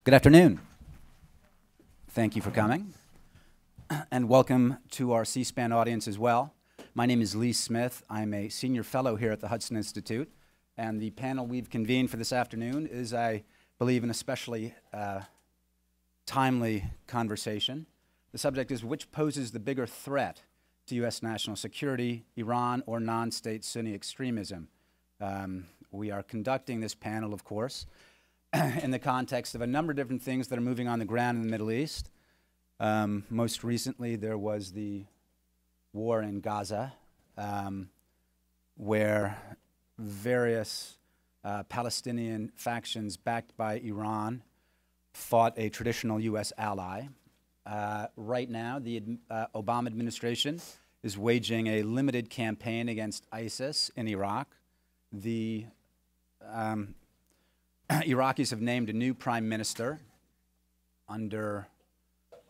Good afternoon. Thank you for coming. And welcome to our C-SPAN audience as well. My name is Lee Smith. I'm a senior fellow here at the Hudson Institute. And the panel we've convened for this afternoon is, I believe, an especially timely conversation. The subject is, which poses the bigger threat to U.S. national security, Iran or non-state Sunni extremism? We are conducting this panel, of course, in the context of a number of different things that are moving on the ground in the Middle East. Most recently, there was the war in Gaza, where various Palestinian factions backed by Iran fought a traditional U.S. ally. Right now, the Obama administration is waging a limited campaign against ISIS in Iraq. The Iraqis have named a new prime minister under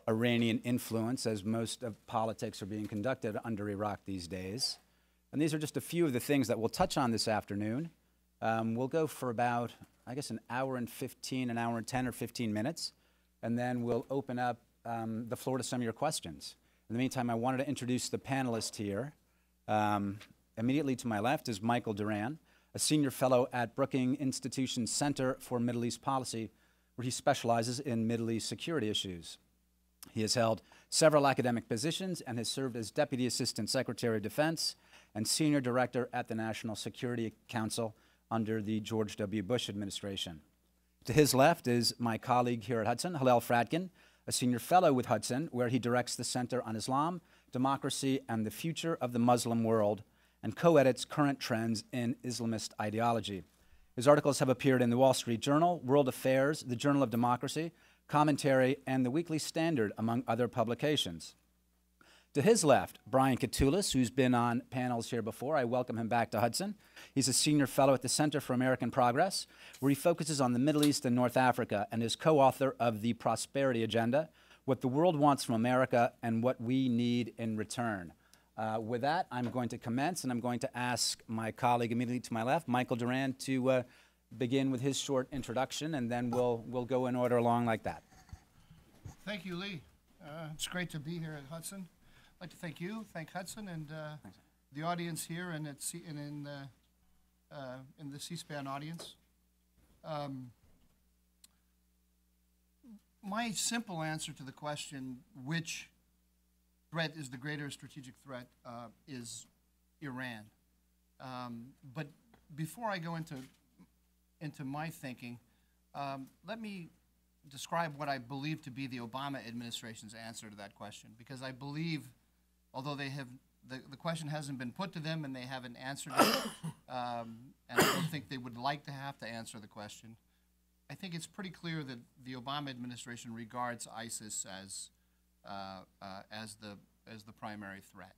Iranian influence, as most of politics are being conducted under Iraq these days. And these are just a few of the things that we'll touch on this afternoon. We'll go for about, I guess, an hour and 10 or 15 minutes, and then we'll open up the floor to some of your questions. In the meantime, I wanted to introduce the panelists here. Immediately to my left is Michael Duran, a senior fellow at Brookings Institution's Center for Middle East Policy, where he specializes in Middle East security issues. He has held several academic positions and has served as Deputy Assistant Secretary of Defense and Senior Director at the National Security Council under the George W. Bush administration. To his left is my colleague here at Hudson, Hillel Fradkin, a senior fellow with Hudson, where he directs the Center on Islam, Democracy, and the Future of the Muslim World, and co-edits current trends in Islamist ideology. His articles have appeared in the Wall Street Journal, World Affairs, the Journal of Democracy, Commentary, and the Weekly Standard, among other publications. To his left, Brian Katulis, who's been on panels here before. I welcome him back to Hudson. He's a senior fellow at the Center for American Progress, where he focuses on the Middle East and North Africa, and is co-author of The Prosperity Agenda, What the World Wants from America and What We Need in Return. With that, I'm going to commence, and I'm going to ask my colleague immediately to my left, Michael Duran, to begin with his short introduction, and then we'll go in order along like that. Thank you, Lee. It's great to be here at Hudson. I'd like to thank Hudson, and the audience here, and in the C-SPAN audience. My simple answer to the question, which threat is the greater strategic threat, is Iran. But before I go into my thinking, let me describe what I believe to be the Obama administration's answer to that question, because I believe, although they have the question hasn't been put to them and they haven't answered it, and I don't think they would like to have to answer the question, I think it's pretty clear that the Obama administration regards ISIS as the primary threat,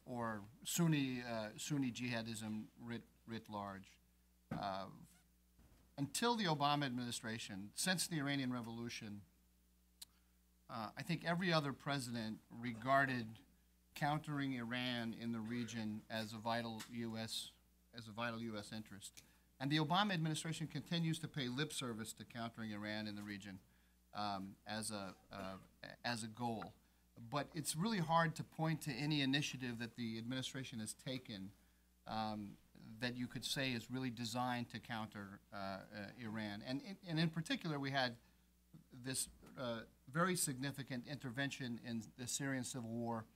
or Sunni jihadism writ large. Until the Obama administration, since the Iranian Revolution, I think every other president regarded countering Iran in the region as a vital U.S. interest. And the Obama administration continues to pay lip service to countering Iran in the region as a goal. But it's really hard to point to any initiative that the administration has taken that you could say is really designed to counter Iran. And in particular, we had this very significant intervention in the Syrian civil war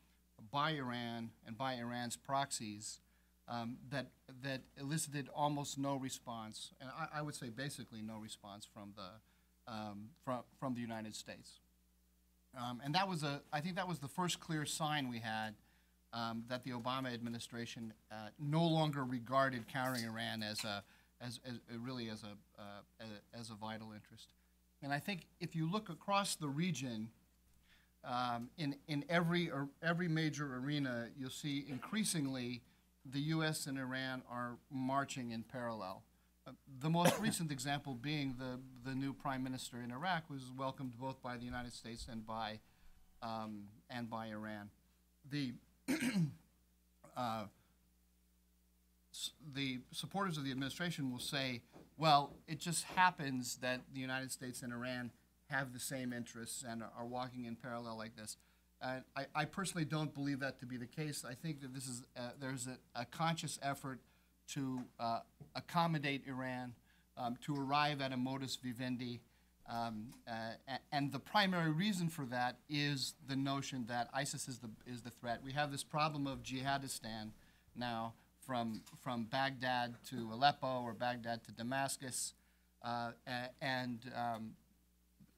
by Iran and by Iran's proxies that elicited almost no response, and I would say basically no response from the United States. And that was I think that was the first clear sign we had that the Obama administration no longer regarded countering Iran as a vital interest. And I think if you look across the region, in every major arena, you'll see increasingly the U.S. and Iran are marching in parallel. The most recent example being the new prime minister in Iraq, was welcomed both by the United States and by Iran. The supporters of the administration will say Well, it just happens that the United States and Iran have the same interests and are walking in parallel like this. I personally don't believe that to be the case. I think that this is there's a conscious effort to accommodate Iran, to arrive at a modus vivendi, and the primary reason for that is the notion that ISIS is the threat. We have this problem of jihadistan now, from Baghdad to Aleppo or Baghdad to Damascus, and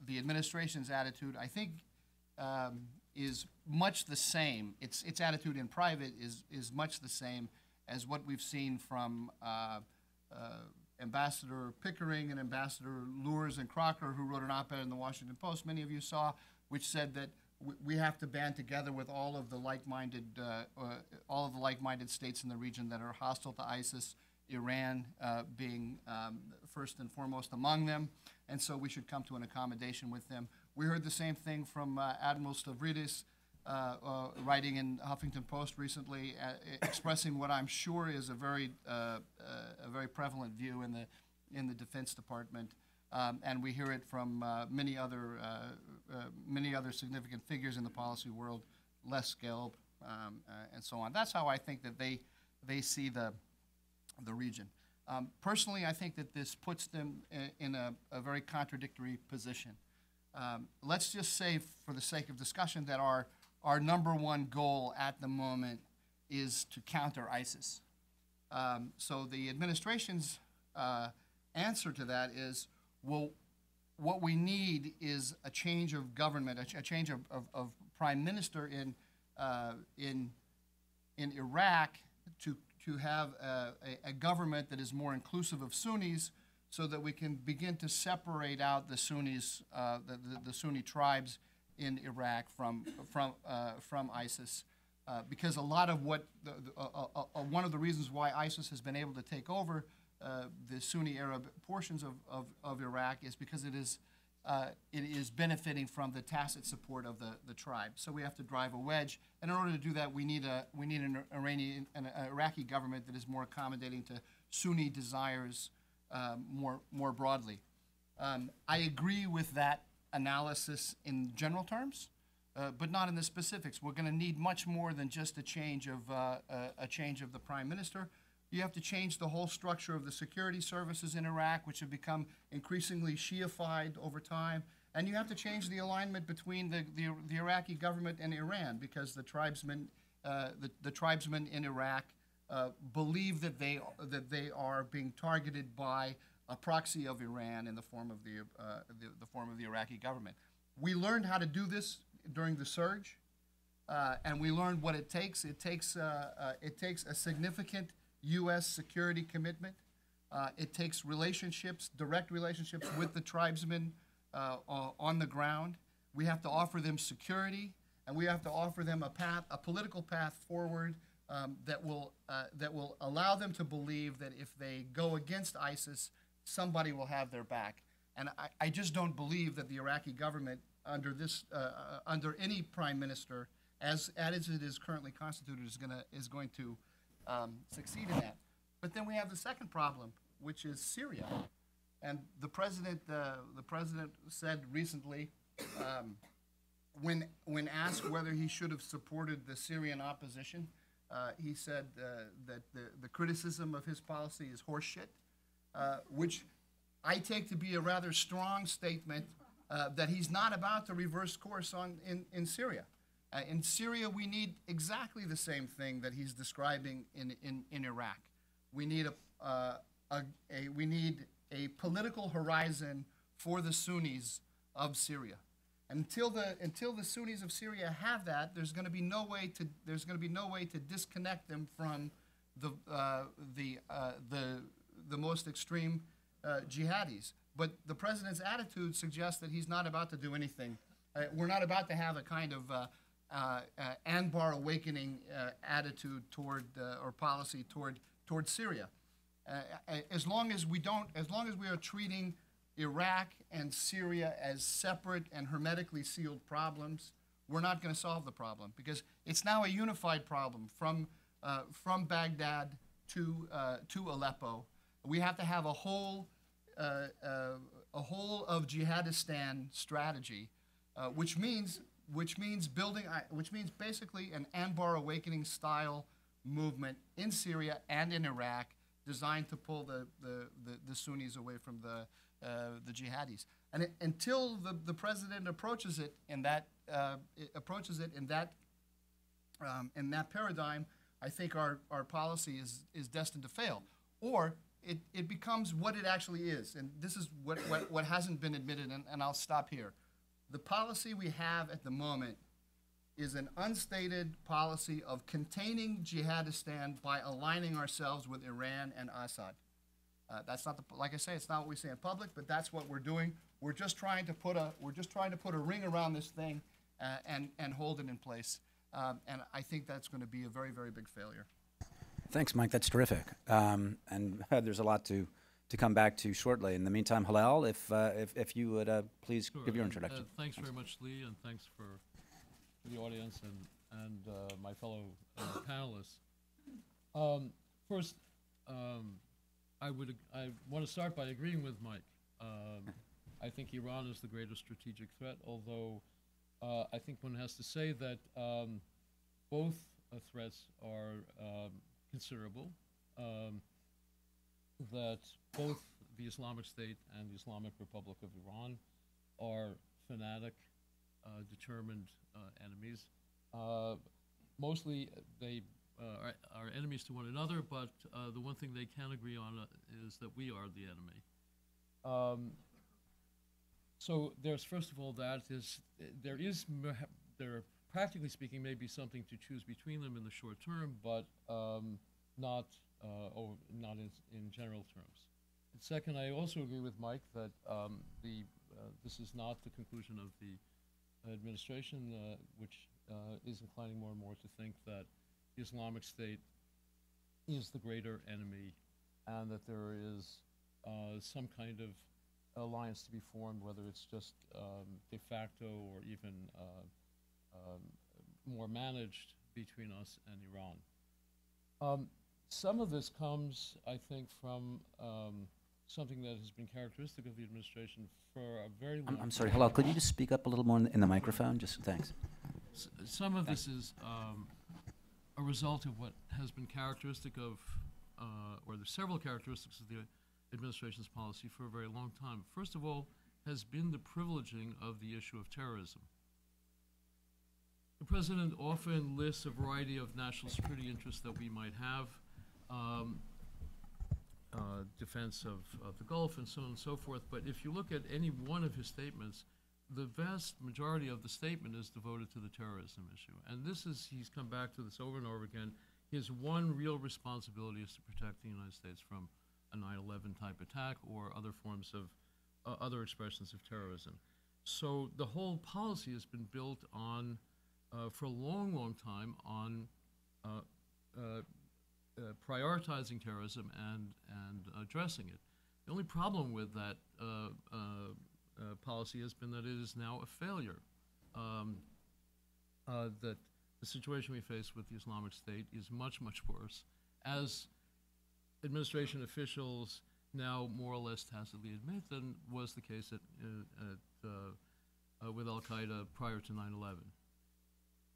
the administration's attitude, I think, is much the same. Its attitude in private is much the same as what we've seen from Ambassador Pickering and Ambassador Lures and Crocker, who wrote an op-ed in the Washington Post, many of you saw, which said that we have to band together with all of the like-minded states in the region that are hostile to ISIS, Iran being first and foremost among them, and so we should come to an accommodation with them. We heard the same thing from Admiral Stavridis, writing in Huffington Post recently, expressing what I'm sure is a very prevalent view in the Defense Department, and we hear it from many other significant figures in the policy world, Les Gelb, and so on. That's how I think that they see the region. Personally, I think that this puts them in a very contradictory position. Let's just say, for the sake of discussion, that our number one goal at the moment is to counter ISIS. So the administration's answer to that is, well, what we need is a change of government, a change of prime minister in Iraq to have a government that is more inclusive of Sunnis, so that we can begin to separate out the Sunnis, the Sunni tribes in Iraq from ISIS, because a lot of what one of the reasons why ISIS has been able to take over the Sunni Arab portions of Iraq is because it is benefiting from the tacit support of the tribe. So we have to drive a wedge, and in order to do that, we need an Iraqi government that is more accommodating to Sunni desires more broadly. I agree with that analysis in general terms, but not in the specifics. We're going to need much more than just a change of the prime minister. You have to change the whole structure of the security services in Iraq, which have become increasingly Shiified over time, and you have to change the alignment between the Iraqi government and Iran, because the tribesmen in Iraq believe that they are being targeted by a proxy of Iran in the form of the Iraqi government. We learned how to do this during the surge, and we learned what it takes. It takes a significant U.S. security commitment. It takes direct relationships with the tribesmen on the ground. We have to offer them security, and we have to offer them a political path forward that will allow them to believe that if they go against ISIS, somebody will have their back. And I just don't believe that the Iraqi government, under any prime minister, as it is currently constituted, is going to succeed in that. But then we have the second problem, which is Syria. And the president said recently, when asked whether he should have supported the Syrian opposition, he said that the criticism of his policy is horseshit, which I take to be a rather strong statement that he's not about to reverse course in Syria. In Syria, we need exactly the same thing that he's describing in Iraq. We need a political horizon for the Sunnis of Syria. Until the Sunnis of Syria have that, there's going to be no way to disconnect them from the most extreme jihadis. But the president's attitude suggests that he's not about to do anything. We're not about to have a kind of Anbar awakening attitude or policy toward Syria. As long as we are treating Iraq and Syria as separate and hermetically sealed problems, we're not going to solve the problem, because it's now a unified problem from Baghdad to Aleppo. We have to have a whole a whole of Jihadistan strategy, which means basically an Anbar Awakening style movement in Syria and in Iraq, designed to pull the Sunnis away from the jihadis. And until the president approaches it in that paradigm, I think our policy is destined to fail, or it becomes what it actually is. And this is what hasn't been admitted, and I'll stop here. The policy we have at the moment is an unstated policy of containing Jihadistan by aligning ourselves with Iran and Assad. That's not like I say, it's not what we say in public, but that's what we're doing. We're just trying to put a ring around this thing and hold it in place. And I think that's going to be a very, very big failure. Thanks, Mike. That's terrific. And there's a lot to come back to shortly. In the meantime, Hillel, if you would please give your introduction. Thanks very much, Lee, and thanks for the audience and my fellow panelists. First, I want to start by agreeing with Mike. I think Iran is the greatest strategic threat, although I think one has to say that both threats are considerable, that both the Islamic State and the Islamic Republic of Iran are fanatic, determined enemies. Mostly they are enemies to one another, but the one thing they can agree on is that we are the enemy. So there's, first of all, there practically speaking may be something to choose between them in the short term, but not in general terms. And second, I also agree with Mike that this is not the conclusion of the administration, which is inclining more and more to think that the Islamic State is the greater enemy, and that there is some kind of alliance to be formed, whether it's just de facto or even more managed between us and Iran. Some of this comes, I think, from something that has been characteristic of the administration for a very long time. I'm sorry, Hillel, could you just speak up a little more in the microphone? Just thanks. Some of this is a result of what has been characteristic of, or there's several characteristics of the administration's policy for a very long time. First of all, has been the privileging of the issue of terrorism. The president often lists a variety of national security interests that we might have, defense of the Gulf and so on and so forth, but if you look at any one of his statements, the vast majority of the statement is devoted to the terrorism issue. And he's come back to this over and over again. His one real responsibility is to protect the United States from a 9/11 type attack or other forms of, other expressions of terrorism. So the whole policy has been built on, for a long, long time, on prioritizing terrorism and addressing it. The only problem with that policy has been that it is now a failure. That the situation we face with the Islamic State is much, much worse, as administration officials now more or less tacitly admit than was the case with Al-Qaeda prior to 9/11.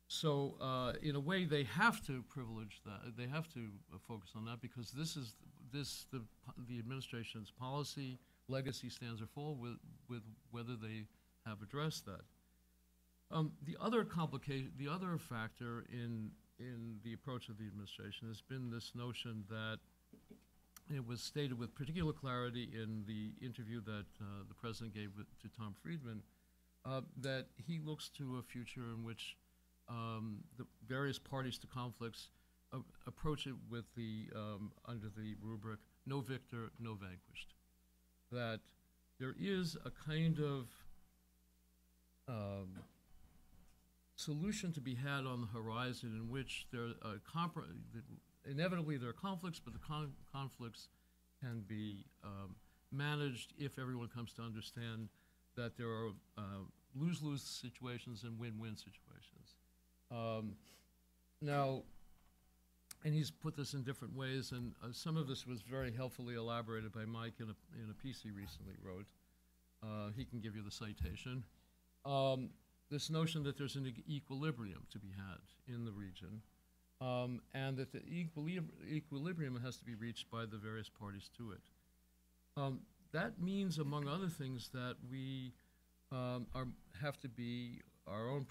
So in a way, they have to privilege that. They have to focus on that because this is the administration's policy legacy stands or fall with whether they have addressed that. The other factor in the approach of the administration has been this notion that it was stated with particular clarity in the interview that the president gave to Tom Friedman that he looks to a future in which the various parties to conflicts approach it with under the rubric no victor, no vanquished. That there is a kind of solution to be had on the horizon in which inevitably there are conflicts, but the conflicts can be managed if everyone comes to understand that there are lose-lose situations and win-win situations. Now, and he's put this in different ways, and some of this was very helpfully elaborated by Mike in a piece he recently wrote. He can give you the citation. This notion that there's an equilibrium to be had in the region, and that the equilibrium has to be reached by the various parties to it. That means, among other things, that we have to be, our own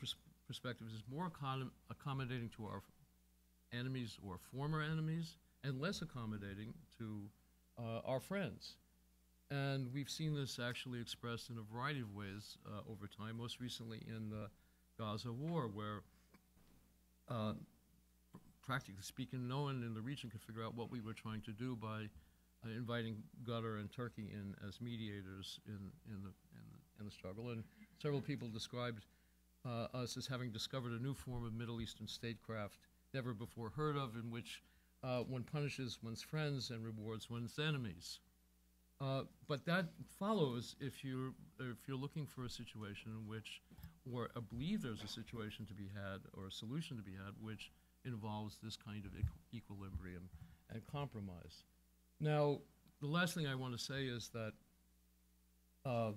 perspectives is more accommodating to our enemies or former enemies, and less accommodating to our friends. And we've seen this actually expressed in a variety of ways over time, most recently in the Gaza war, where practically speaking, no one in the region could figure out what we were trying to do by inviting Qatar and Turkey in as mediators in the struggle. And several people described us as having discovered a new form of Middle Eastern statecraft never before heard of, in which one punishes one's friends and rewards one's enemies. But that follows if you're looking for a situation in which, or I believe there's a situation to be had, or a solution to be had, which involves this kind of equilibrium and compromise. Now, the last thing I want to say is that the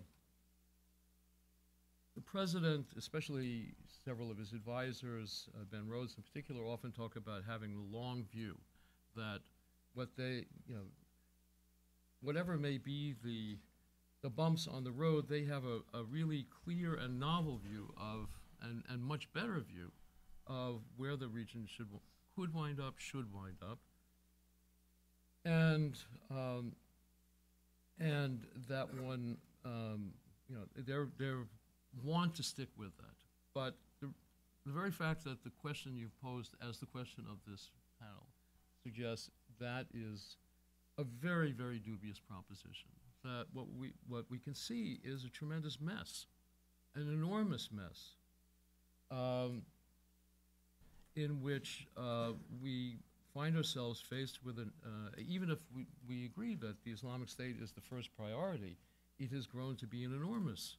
president, especially several of his advisors, Ben Rhodes in particular, often talk about having the long view, that what they, whatever may be the bumps on the road, they have a really clear and novel view of, and much better view of where the region could wind up, should wind up, and that one, they want to stick with that. But the very fact that the question you've posed as the question of this panel suggests that is a very, very dubious proposition. That what we can see is a tremendous mess, an enormous mess, in which we find ourselves faced with even if we agree that the Islamic State is the first priority, it has grown to be an enormous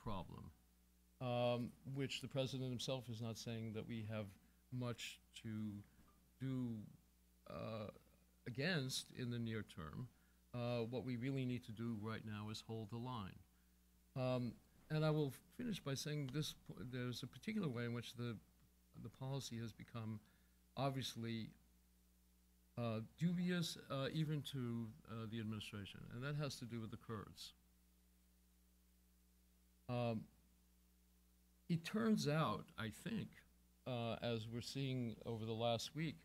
problem, which the president himself is not saying that we have much to do against in the near term. What we really need to do right now is hold the line. And I will finish by saying this: there's a particular way in which the policy has become obviously dubious, even to the administration, and that has to do with the Kurds. It turns out, I think, as we're seeing over the last week,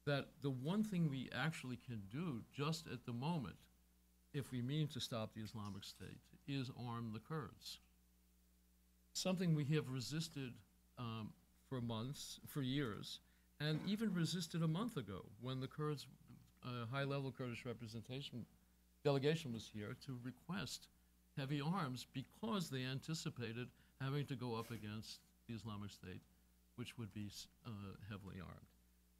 that the one thing we actually can do just at the moment, if we mean to stop the Islamic State, is arm the Kurds. Something we have resisted for months, for years, and even resisted a month ago when the Kurds, high-level Kurdish delegation was here to request heavy arms because they anticipated having to go up against the Islamic State, which would be heavily armed.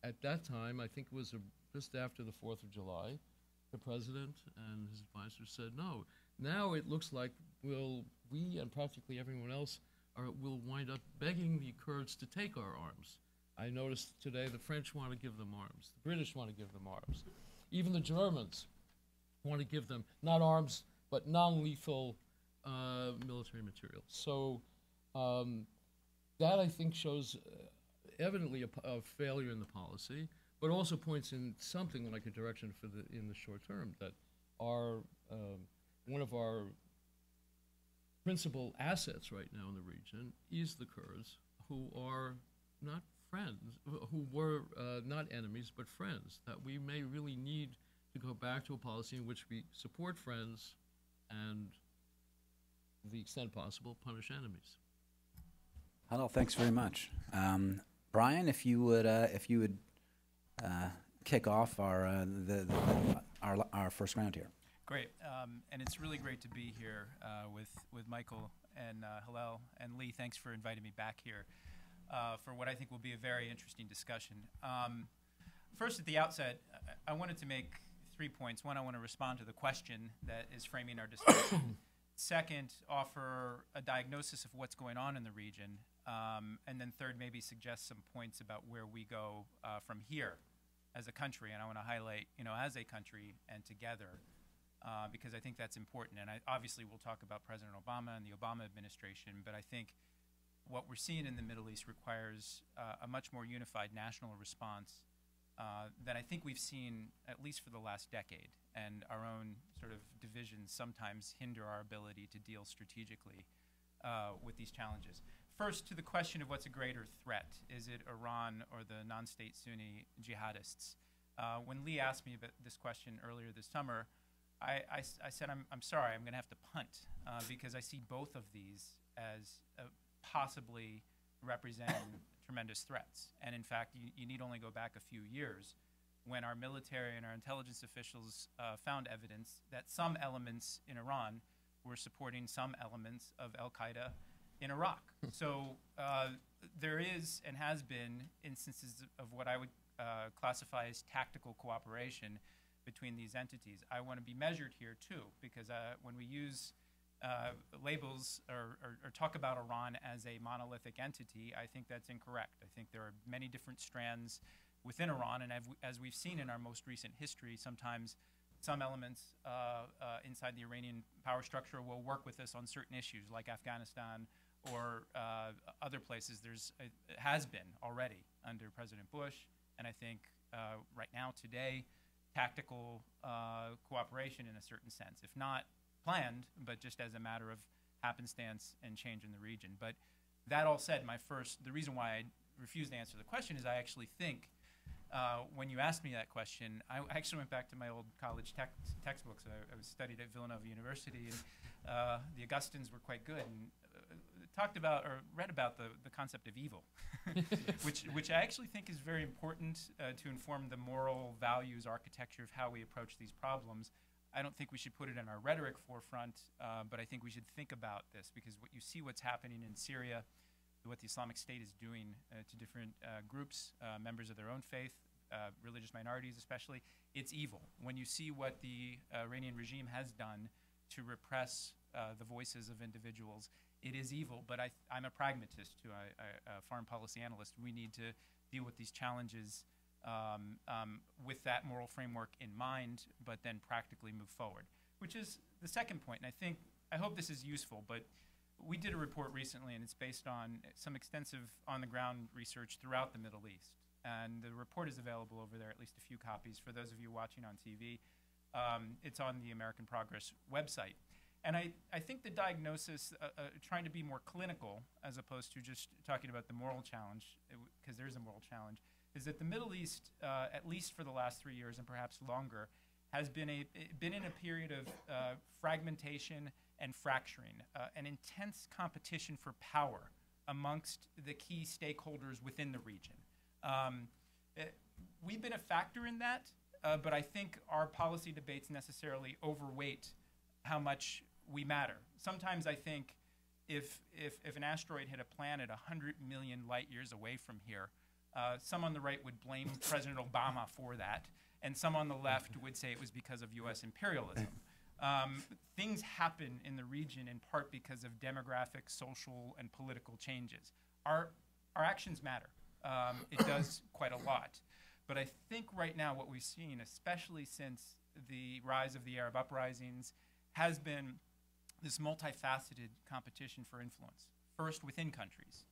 At that time, I think it was just after the 4th of July, the president and his advisors said, no, now it looks like we and practically everyone else will wind up begging the Kurds to take our arms. I noticed today the French want to give them arms. The British want to give them arms. Even the Germans want to give them, not arms, but non-lethal military material. So that, I think, shows evidently a failure in the policy, but also points in something like a direction for in the short term, that one of our principal assets right now in the region is the Kurds, who are not friends, who were not enemies, but friends, that we may really need to go back to a policy in which we support friends and, to the extent possible, punish enemies. Hello, thanks very much. Brian, if you would kick off our first round here. Great, and it's really great to be here with Michael and Hillel and Lee. Thanks for inviting me back here for what I think will be a very interesting discussion. First, at the outset, I wanted to make 3 points. One, I want to respond to the question that is framing our discussion. Second, offer a diagnosis of what's going on in the region. And then third, maybe suggest some points about where we go from here as a country, and I want to highlight, as a country and together, because I think that's important. And obviously we'll talk about President Obama and the Obama administration, but I think what we're seeing in the Middle East requires a much more unified national response than I think we've seen, at least for the last decade. And our own sort of divisions sometimes hinder our ability to deal strategically with these challenges. First, to the question of what's a greater threat. Is it Iran or the non-state Sunni jihadists? When Lee asked me about this question earlier this summer, I said, I'm sorry, I'm going to have to punt because I see both of these as possibly representing tremendous threats. And in fact, you need only go back a few years when our military and our intelligence officials found evidence that some elements in Iran were supporting some elements of al-Qaeda in Iraq. So there is and has been instances of what I would classify as tactical cooperation between these entities. I want to be measured here too, because when we use labels or talk about Iran as a monolithic entity, I think that's incorrect. I think there are many different strands within Iran, and as we've seen in our most recent history, sometimes some elements inside the Iranian power structure will work with us on certain issues, like Afghanistan or other places. It has been already under President Bush, and I think right now, today, tactical cooperation in a certain sense, if not planned, but just as a matter of happenstance and change in the region. But that all said, the reason why I refused to answer the question is I actually think when you asked me that question, I actually went back to my old college textbooks. I was studied at Villanova University, and the Augustines were quite good, and talked about or read about the concept of evil, which I actually think is very important to inform the moral values architecture of how we approach these problems. I don't think we should put it in our rhetoric forefront, but I think we should think about this, because what's happening in Syria, what the Islamic State is doing to different groups, members of their own faith, religious minorities especially, it's evil. When you see what the Iranian regime has done to repress the voices of individuals, it is evil. But I'm a pragmatist too, a foreign policy analyst. We need to deal with these challenges with that moral framework in mind, but then practically move forward, which is the second point. And I hope this is useful, but we did a report recently, and it's based on some extensive on-the-ground research throughout the Middle East. And the report is available over there, at least a few copies for those of you watching on TV. It's on the American Progress website. And I think the diagnosis, trying to be more clinical as opposed to just talking about the moral challenge, because there's a moral challenge, is that the Middle East, at least for the last 3 years and perhaps longer, has been in a period of fragmentation and fracturing, an intense competition for power amongst the key stakeholders within the region. We've been a factor in that, but I think our policy debates necessarily overweight how much we matter. Sometimes I think if an asteroid hit a planet 100 million light years away from here, some on the right would blame President Obama for that, and some on the left would say it was because of U.S. imperialism. Things happen in the region in part because of demographic, social, and political changes. Our actions matter. It does quite a lot. But I think right now what we've seen, especially since the rise of the Arab uprisings, has been this multifaceted competition for influence. First, within countries.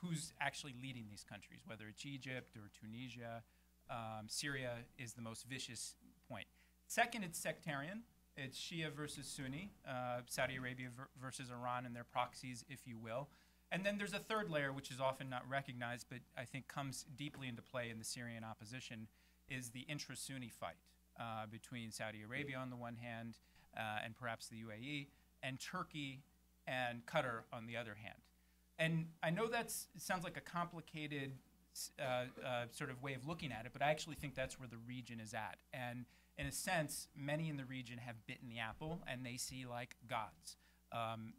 Who's actually leading these countries, whether it's Egypt or Tunisia. Syria is the most vicious point. Second, it's sectarian. It's Shia versus Sunni, Saudi Arabia versus Iran and their proxies, if you will. And then there's a third layer, which is often not recognized, but I think comes deeply into play in the Syrian opposition, is the intra-Sunni fight between Saudi Arabia on the one hand, and perhaps the UAE, and Turkey and Qatar on the other hand. And I know it sounds like a complicated sort of way of looking at it, but I actually think that's where the region is at. And in a sense, many in the region have bitten the apple, and they see like gods.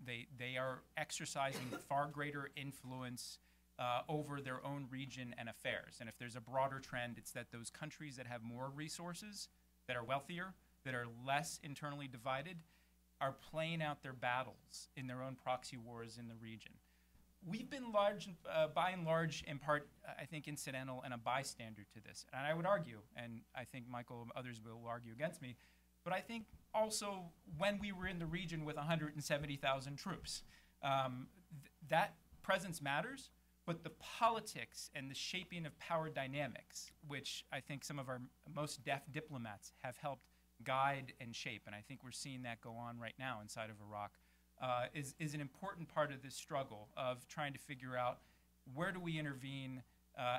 They are exercising far greater influence over their own region and affairs. And if there's a broader trend, it's that those countries that have more resources, that are wealthier, that are less internally divided, are playing out their battles in their own proxy wars in the region. we've been by and large, in part, I think, incidental and a bystander to this. And I would argue, and I think Michael and others will argue against me, but I think also when we were in the region with 170,000 troops, that presence matters, but the politics and the shaping of power dynamics, which I think some of our most deft diplomats have helped guide and shape, and I think we're seeing that go on right now inside of Iraq, is an important part of this struggle of trying to figure out where do we intervene,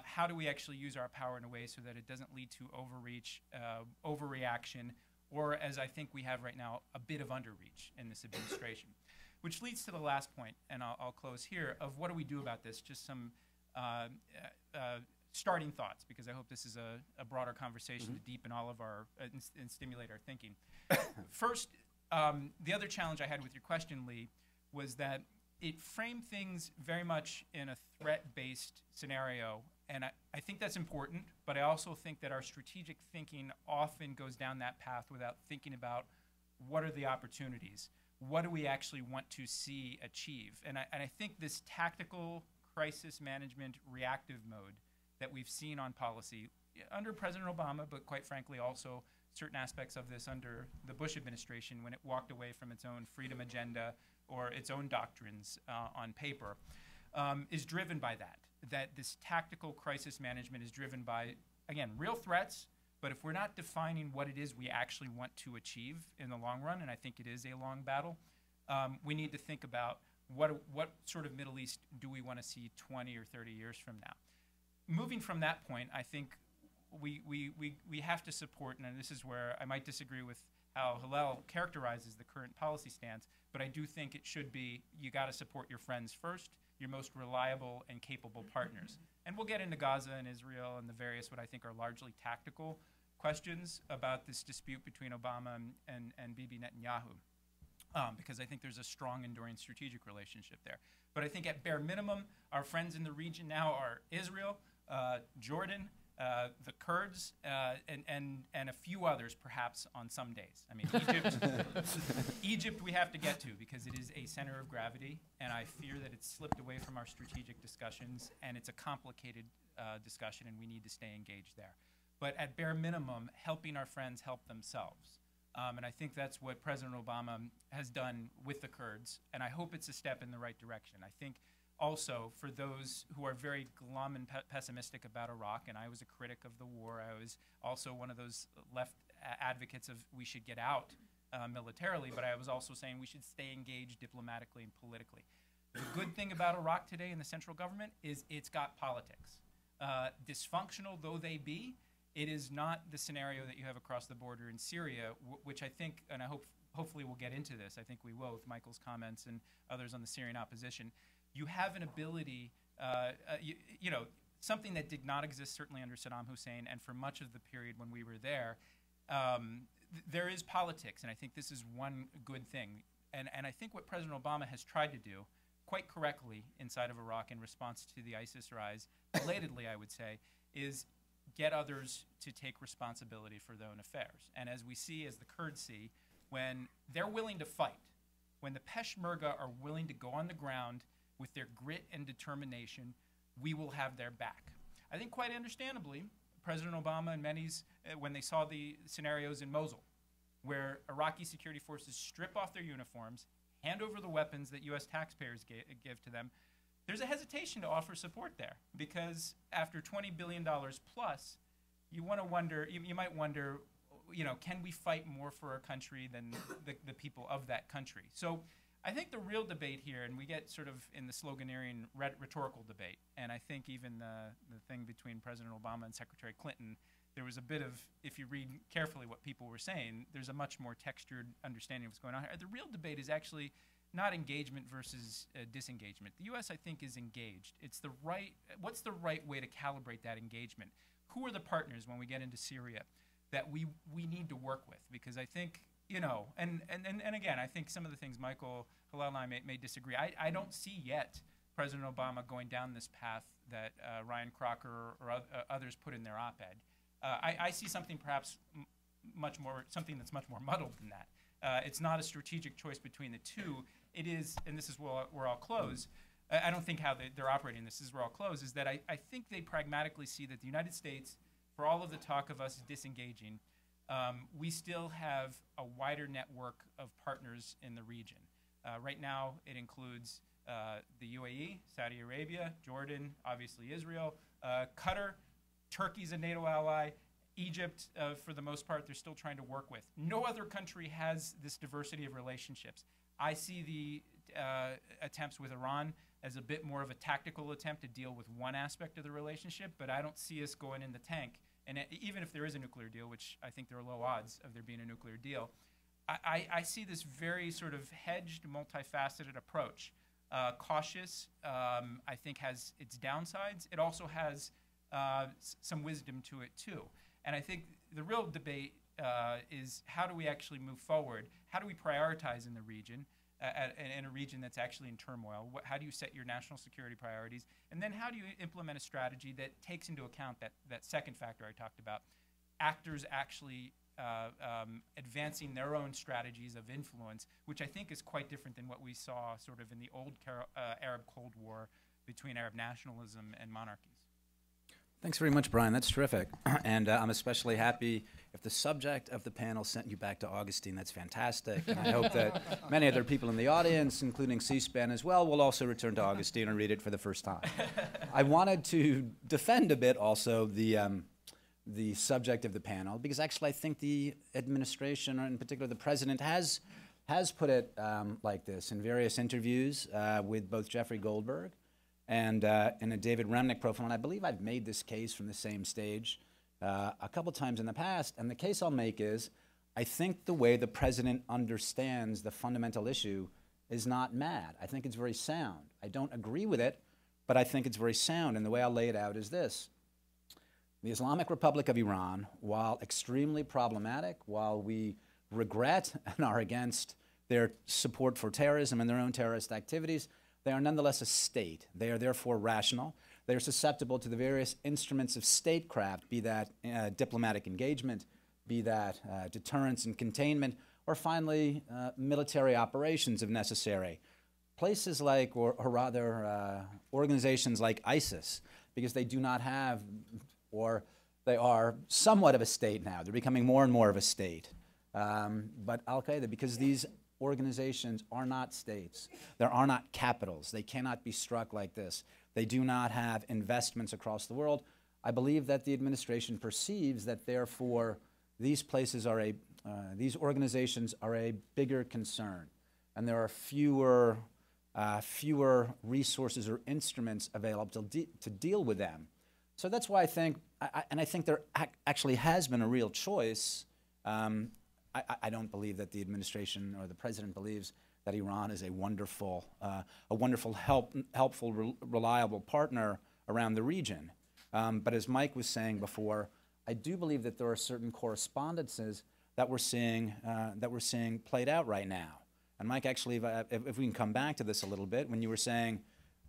how do we actually use our power in a way so that it doesn't lead to overreach, overreaction, or as I think we have right now, a bit of underreach in this administration. Which leads to the last point, and I'll close here, of what do we do about this? Just some starting thoughts, because I hope this is a broader conversation to deepen all of our, and stimulate our thinking. First, the other challenge I had with your question, Lee, was that it framed things very much in a threat-based scenario, and I think that's important, but I also think that our strategic thinking often goes down that path without thinking about what are the opportunities, what do we actually want to see achieve, and I think this tactical crisis management reactive mode that we've seen on policy under President Obama, but quite frankly also certain aspects of this under the Bush administration when it walked away from its own freedom agenda or its own doctrines on paper, is driven by that this tactical crisis management is driven by, again, real threats, but if we're not defining what it is we actually want to achieve in the long run, and I think it is a long battle, we need to think about what sort of Middle East do we want to see 20 or 30 years from now. Moving from that point, I think we have to support, and this is where I might disagree with how Hillel characterizes the current policy stance, but I do think it should be, you got to support your friends first, your most reliable and capable partners. And we'll get into Gaza and Israel and the various what I think are largely tactical questions about this dispute between Obama and Bibi Netanyahu, because I think there's a strong, enduring strategic relationship there. But I think at bare minimum, our friends in the region now are Israel, Jordan, the Kurds, and a few others perhaps on some days. I mean, Egypt we have to get to because it is a center of gravity, and I fear that it's slipped away from our strategic discussions, and it's a complicated discussion, and we need to stay engaged there. But at bare minimum, helping our friends help themselves. And I think that's what President Obama has done with the Kurds, and I hope it's a step in the right direction. I think also, for those who are very glum and pessimistic about Iraq, and I was a critic of the war, I was also one of those left advocates of we should get out militarily, but I was also saying we should stay engaged diplomatically and politically. The good thing about Iraq today in the central government is it's got politics. Dysfunctional though they be, it is not the scenario that you have across the border in Syria, which I think, and I hopefully we'll get into this, I think we will with Michael's comments and others on the Syrian opposition. You have an ability, something that did not exist certainly under Saddam Hussein and for much of the period when we were there. There is politics, and I think this is one good thing. And I think what President Obama has tried to do, quite correctly inside of Iraq in response to the ISIS rise, belatedly I would say, is get others to take responsibility for their own affairs. And as we see, as the Kurds see, when they're willing to fight, when the Peshmerga are willing to go on the ground with their grit and determination, we will have their back. I think quite understandably, President Obama and many's, when they saw the scenarios in Mosul, where Iraqi security forces strip off their uniforms, hand over the weapons that U.S. taxpayers give to them, there's a hesitation to offer support there, because after $20 billion plus, you might wonder, can we fight more for our country than the people of that country? So I think the real debate here, and we get sort of in the sloganeering rhetorical debate, and I think even the thing between President Obama and Secretary Clinton, there was a bit of, if you read carefully what people were saying, there's a much more textured understanding of what's going on here. The real debate is actually not engagement versus disengagement. The U.S., I think, is engaged. What's the right way to calibrate that engagement? Who are the partners when we get into Syria that we need to work with? Because I think, and again, I think some of the things Michael, Hillel, and I may disagree. I don't see yet President Obama going down this path that Ryan Crocker or others put in their op-ed. I see something perhaps something that's much more muddled than that. It's not a strategic choice between the two. It is, and this is where I'll close, I don't think how they're operating this is we're all closed, is that I think they pragmatically see that the United States, for all of the talk of us disengaging, we still have a wider network of partners in the region. Right now, it includes the UAE, Saudi Arabia, Jordan, obviously Israel, Qatar, Turkey's a NATO ally, Egypt, for the most part, they're still trying to work with. No other country has this diversity of relationships. I see the attempts with Iran as a bit more of a tactical attempt to deal with one aspect of the relationship, but I don't see us going in the tank. And even if there is a nuclear deal, which I think there are low odds of there being a nuclear deal, I see this very sort of hedged, multifaceted approach. Cautious, I think, has its downsides. It also has some wisdom to it, too. And I think the real debate is how do we actually move forward? How do we prioritize in the region, in a region that's actually in turmoil? How do you set your national security priorities? And then how do you implement a strategy that takes into account that second factor I talked about, actors actually advancing their own strategies of influence, which I think is quite different than what we saw sort of in the old Arab Cold War between Arab nationalism and monarchies. Thanks very much, Brian. That's terrific. And I'm especially happy if the subject of the panel sent you back to Augustine. That's fantastic. And I hope that many other people in the audience, including C-SPAN as well, will also return to Augustine and read it for the first time. I wanted to defend a bit also the subject of the panel, because actually I think the administration, or in particular the president, has put it like this in various interviews with both Jeffrey Goldberg and in a David Remnick profile. And I believe I've made this case from the same stage a couple times in the past. And the case I'll make is, I think the way the president understands the fundamental issue is not mad. I think it's very sound. I don't agree with it, but I think it's very sound. And the way I'll lay it out is this. The Islamic Republic of Iran, while extremely problematic, while we regret and are against their support for terrorism and their own terrorist activities, they are nonetheless a state. They are therefore rational. They are susceptible to the various instruments of statecraft, be that diplomatic engagement, be that deterrence and containment, or finally military operations if necessary. Places like, or rather organizations like ISIS, because they do not have, or they are somewhat of a state now. They're becoming more and more of a state. But Al-Qaeda, because these organizations are not states. There are not capitals. They cannot be struck like this. They do not have investments across the world. I believe that the administration perceives that therefore these places are these organizations are a bigger concern, and there are fewer resources or instruments available to deal with them. So that's why I think, and I think there actually has been a real choice. I don't believe that the administration or the president believes that Iran is a wonderful, helpful, reliable partner around the region. But as Mike was saying before, I do believe that there are certain correspondences that we're seeing played out right now. And Mike, actually, if we can come back to this a little bit, when you were saying,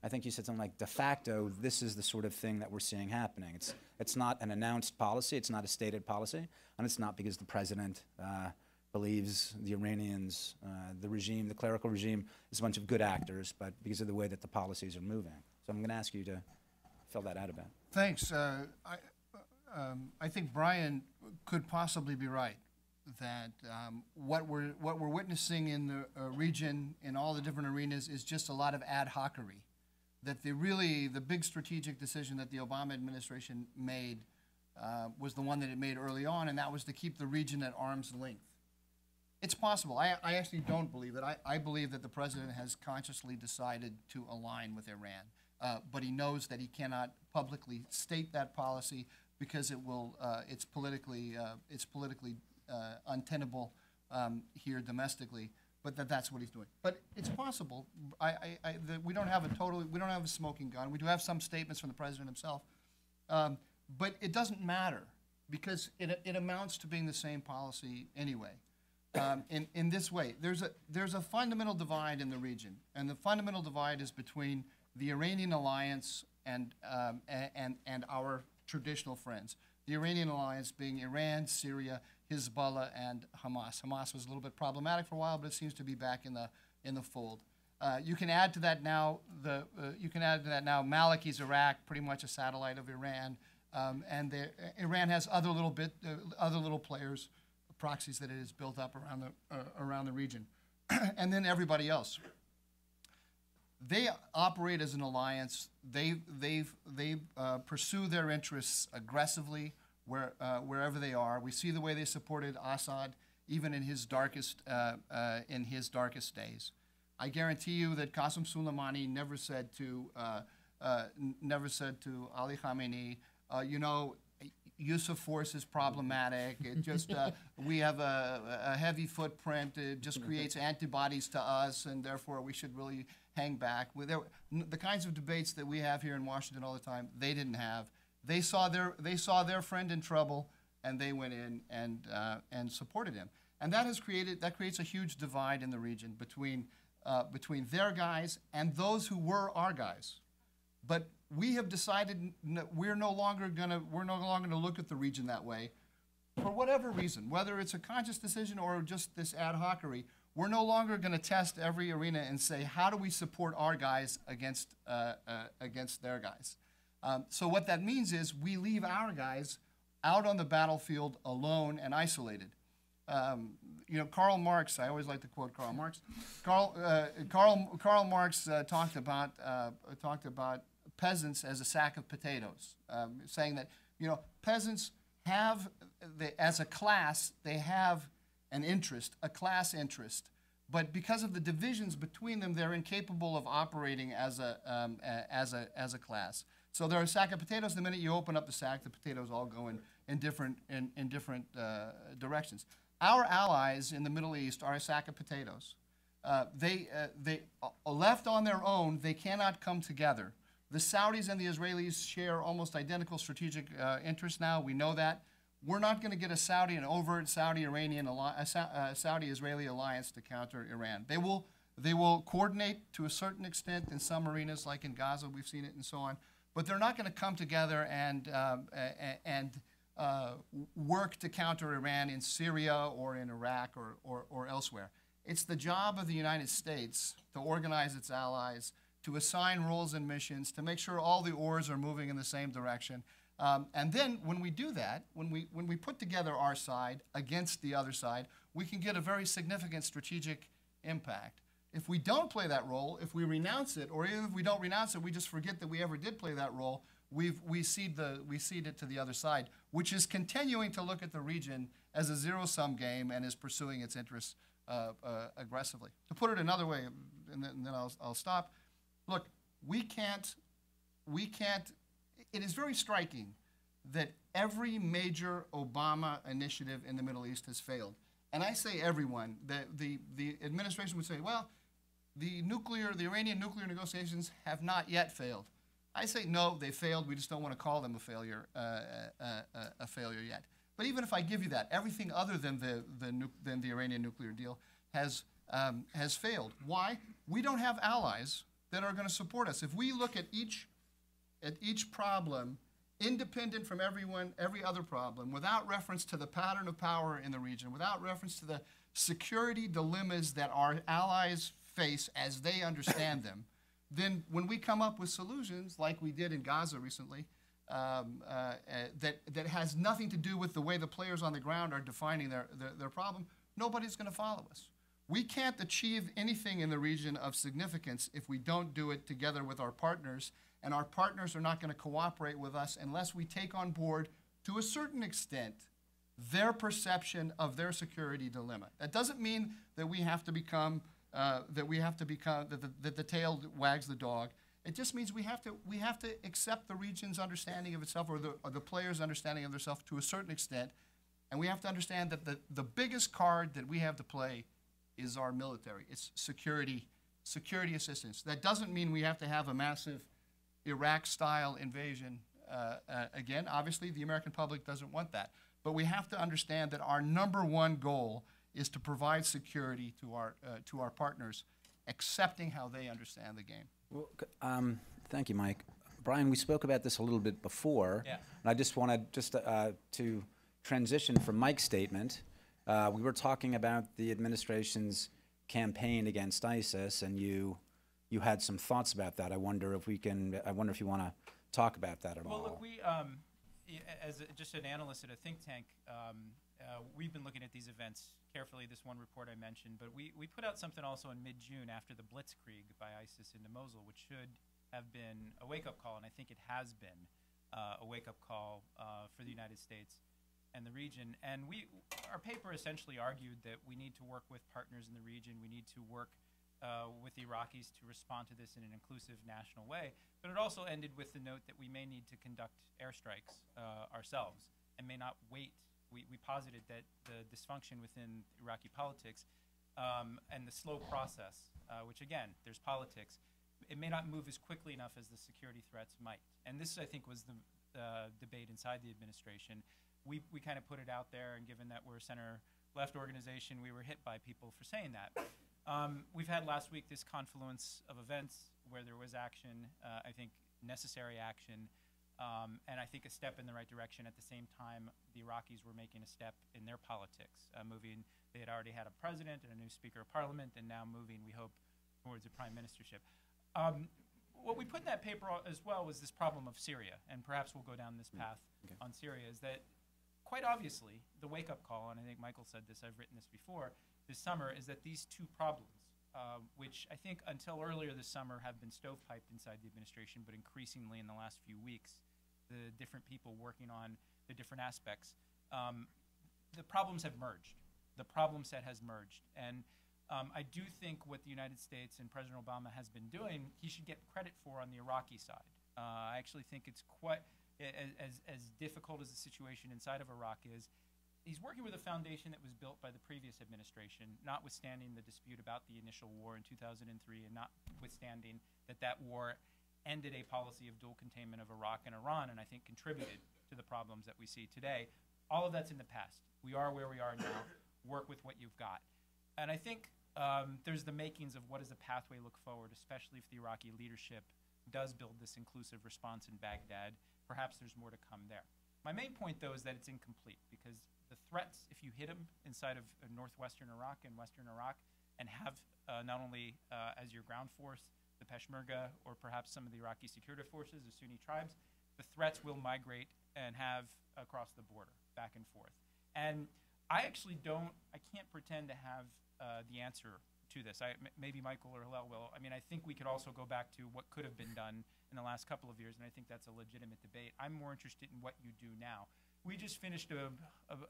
I think you said something like de facto, this is the sort of thing that we're seeing happening. It's not an announced policy, it's not a stated policy, and it's not because the president believes the Iranians, the regime, the clerical regime, is a bunch of good actors, but because of the way that the policies are moving. So I'm going to ask you to fill that out a bit. Thanks. I think Brian could possibly be right that what we're witnessing in the region, in all the different arenas, is just a lot of ad hocery. That the big strategic decision that the Obama administration made was the one that it made early on, and that was to keep the region at arm's length. It's possible. I actually don't believe it. I believe that the president has consciously decided to align with Iran, but he knows that he cannot publicly state that policy because it's politically untenable here domestically. But that's what he's doing. But it's possible. We don't have a smoking gun. We do have some statements from the president himself, but it doesn't matter because it amounts to being the same policy anyway. In this way, there's a fundamental divide in the region, and the fundamental divide is between the Iranian alliance and our traditional friends. The Iranian alliance being Iran, Syria, Hezbollah, and Hamas. Hamas was a little bit problematic for a while, but it seems to be back in the fold. You can add to that now you can add to that now Maliki's Iraq, pretty much a satellite of Iran, and Iran has other little players, proxies that it has built up around the region, and then everybody else. They operate as an alliance. They pursue their interests aggressively wherever they are. We see the way they supported Assad even in his darkest days. I guarantee you that Qasem Soleimani never said to Ali Khamenei, you know, use of force is problematic. It just we have a heavy footprint. It just creates antibodies to us, and therefore we should really hang back. The kinds of debates that we have here in Washington all the time, they didn't have. They saw their friend in trouble, and they went in and supported him. And that creates a huge divide in the region between their guys and those who were our guys. But we have decided we're no longer going to look at the region that way, for whatever reason, whether it's a conscious decision or just this ad hocery. We're no longer going to test every arena and say, how do we support our guys against their guys? So what that means is we leave our guys out on the battlefield alone and isolated. You know, Karl Marx, I always like to quote Karl Marx. Karl Marx talked about peasants as a sack of potatoes, saying that, you know, peasants have, as a class, they have an interest, a class interest, but because of the divisions between them, they're incapable of operating as a class. So they're a sack of potatoes. The minute you open up the sack, the potatoes all go in different directions. Our allies in the Middle East are a sack of potatoes. They left on their own, they cannot come together. The Saudis and the Israelis share almost identical strategic interests now. We know that. We're not going to get an overt Saudi-Israeli alliance to counter Iran. They will coordinate to a certain extent in some arenas, like in Gaza, we've seen it, and so on. But they're not going to come together and work to counter Iran in Syria or in Iraq or elsewhere. It's the job of the United States to organize its allies, to assign roles and missions, to make sure all the oars are moving in the same direction. And then when we do that, when we put together our side against the other side, we can get a very significant strategic impact. If we don't play that role, if we renounce it, or even if we don't renounce it, we just forget that we ever did play that role, we cede it to the other side, which is continuing to look at the region as a zero-sum game and is pursuing its interests aggressively. To put it another way, and then I'll stop. Look, we can't. It is very striking that every major Obama initiative in the Middle East has failed. And I say everyone. The administration would say, well, the Iranian nuclear negotiations have not yet failed. I say no, they failed. We just don't want to call them a failure yet. But even if I give you that, everything other than the Iranian nuclear deal has failed. Why? We don't have allies that are going to support us. If we look at each problem, independent from every other problem, without reference to the pattern of power in the region, without reference to the security dilemmas that our allies face as they understand them, then when we come up with solutions like we did in Gaza recently, that has nothing to do with the way the players on the ground are defining their problem, nobody's going to follow us. We can't achieve anything in the region of significance if we don't do it together with our partners, and our partners are not going to cooperate with us unless we take on board, to a certain extent, their perception of their security dilemma. That doesn't mean that we have to become that the tail wags the dog. It just means we have to accept the region's understanding of itself, or the players' understanding of themselves to a certain extent, and we have to understand that the biggest card that we have to play is our military. It's security assistance. That doesn't mean we have to have a massive Iraq-style invasion again. Obviously, the American public doesn't want that. But we have to understand that our number one goal is to provide security to our partners, accepting how they understand the game. Well, thank you, Mike. Brian, we spoke about this a little bit before. Yeah. And I just wanted to transition from Mike's statement. We were talking about the administration's campaign against ISIS, and you you had some thoughts about that. I wonder if you want to talk about that at all. Well, look, we, just an analyst at a think tank, we've been looking at these events carefully, this one report I mentioned, but we put out something also in mid-June after the blitzkrieg by ISIS into Mosul, which should have been a wake-up call, and I think it has been a wake-up call for the United States and the region. And our paper essentially argued that we need to work with partners in the region, we need to work with the Iraqis to respond to this in an inclusive national way, but it also ended with the note that we may need to conduct airstrikes ourselves and may not wait. We posited that the dysfunction within Iraqi politics and the slow process, which again, there's politics, it may not move as quickly enough as the security threats might. And this, I think, was the debate inside the administration. We kind of put it out there, and given that we're a center-left organization, we were hit by people for saying that. We've had last week this confluence of events where there was action, I think necessary action, and I think a step in the right direction. At the same time, the Iraqis were making a step in their politics, moving. They had already had a president and a new speaker of parliament, and now moving, we hope, towards a prime ministership. What we put in that paper as well was this problem of Syria, and perhaps we'll go down this path on Syria, is that quite obviously the wake-up call, and I think Michael said this, I've written this before, this summer, is that these two problems, which I think until earlier this summer have been stovepiped inside the administration, but increasingly in the last few weeks, the different people working on the different aspects, the problems have merged. The problem set has merged. And I do think what the United States and President Obama has been doing, he should get credit for on the Iraqi side. I actually think it's quite, as difficult as the situation inside of Iraq is, he's working with a foundation that was built by the previous administration, notwithstanding the dispute about the initial war in 2003, and notwithstanding that war ended a policy of dual containment of Iraq and Iran, and I think contributed to the problems that we see today. All of that's in the past. We are where we are now. Work with what you've got. And I think there's the makings of what does a pathway look forward, especially if the Iraqi leadership does build this inclusive response in Baghdad. Perhaps there's more to come there. My main point, though, is that it's incomplete, because the threats, if you hit them inside of northwestern Iraq and western Iraq, and have not only as your ground force the Peshmerga or perhaps some of the Iraqi security forces, the Sunni tribes, the threats will migrate and have across the border, back and forth. And I actually I can't pretend to have the answer to this. Maybe Michael or Hillel will. I mean, I think we could also go back to what could have been done in the last couple of years, and I think that's a legitimate debate. I'm more interested in what you do now. We just finished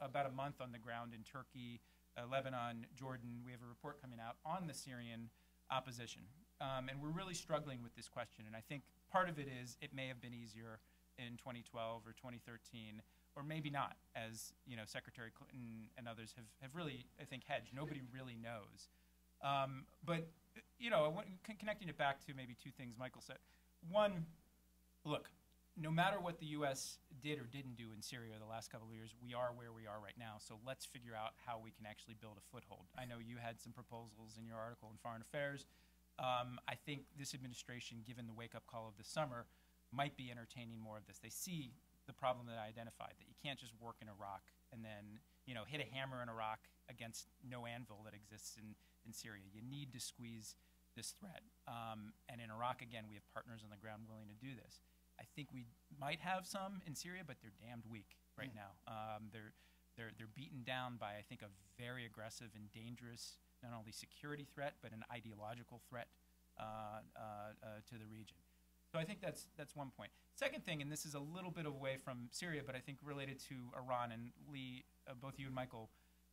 about a month on the ground in Turkey, Lebanon, Jordan. We have a report coming out on the Syrian opposition, and we're really struggling with this question. And I think part of it is it may have been easier in 2012 or 2013, or maybe not, as Secretary Clinton and others have really, I think, hedged. Nobody really knows. But connecting it back to maybe two things Michael said. One, look, no matter what the U.S. did or didn't do in Syria the last couple of years, we are where we are right now. So let's figure out how we can actually build a foothold. I know you had some proposals in your article in Foreign Affairs. I think this administration, given the wake-up call of the summer, might be entertaining more of this. They see the problem that I identified, that you can't just work in Iraq and then hit a hammer in Iraq against no anvil that exists in Syria. You need to squeeze this threat. And in Iraq, again, we have partners on the ground willing to do this. I think we might have some in Syria, but they're damned weak right now. They're beaten down by, I think, a very aggressive and dangerous, not only security threat, but an ideological threat to the region. So I think that's one point. Second thing, and this is a little bit away from Syria, but I think related to Iran, and Lee, both you and Michael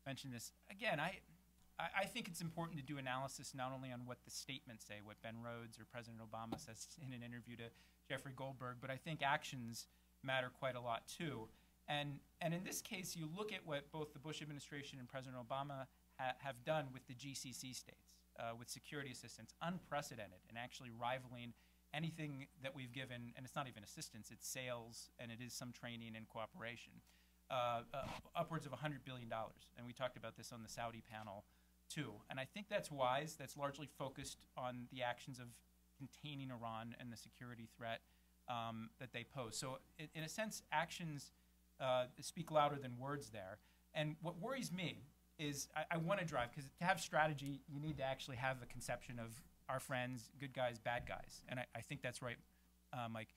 mentioned this. Again, I think it's important to do analysis not only on what the statements say, what Ben Rhodes or President Obama says in an interview to Jeffrey Goldberg, but I think actions matter quite a lot too. And in this case, you look at what both the Bush administration and President Obama have done with the GCC states, with security assistance, unprecedented and actually rivaling anything that we've given, and it's not even assistance, it's sales, and it is some training and cooperation, upwards of $100 billion. And we talked about this on the Saudi panel too. And I think that's wise. That's largely focused on the actions of containing Iran and the security threat that they pose. So in a sense, actions speak louder than words there. And what worries me is I want to drive, because to have strategy, you need to actually have a conception of our friends, good guys, bad guys. And I think that's right, Mike.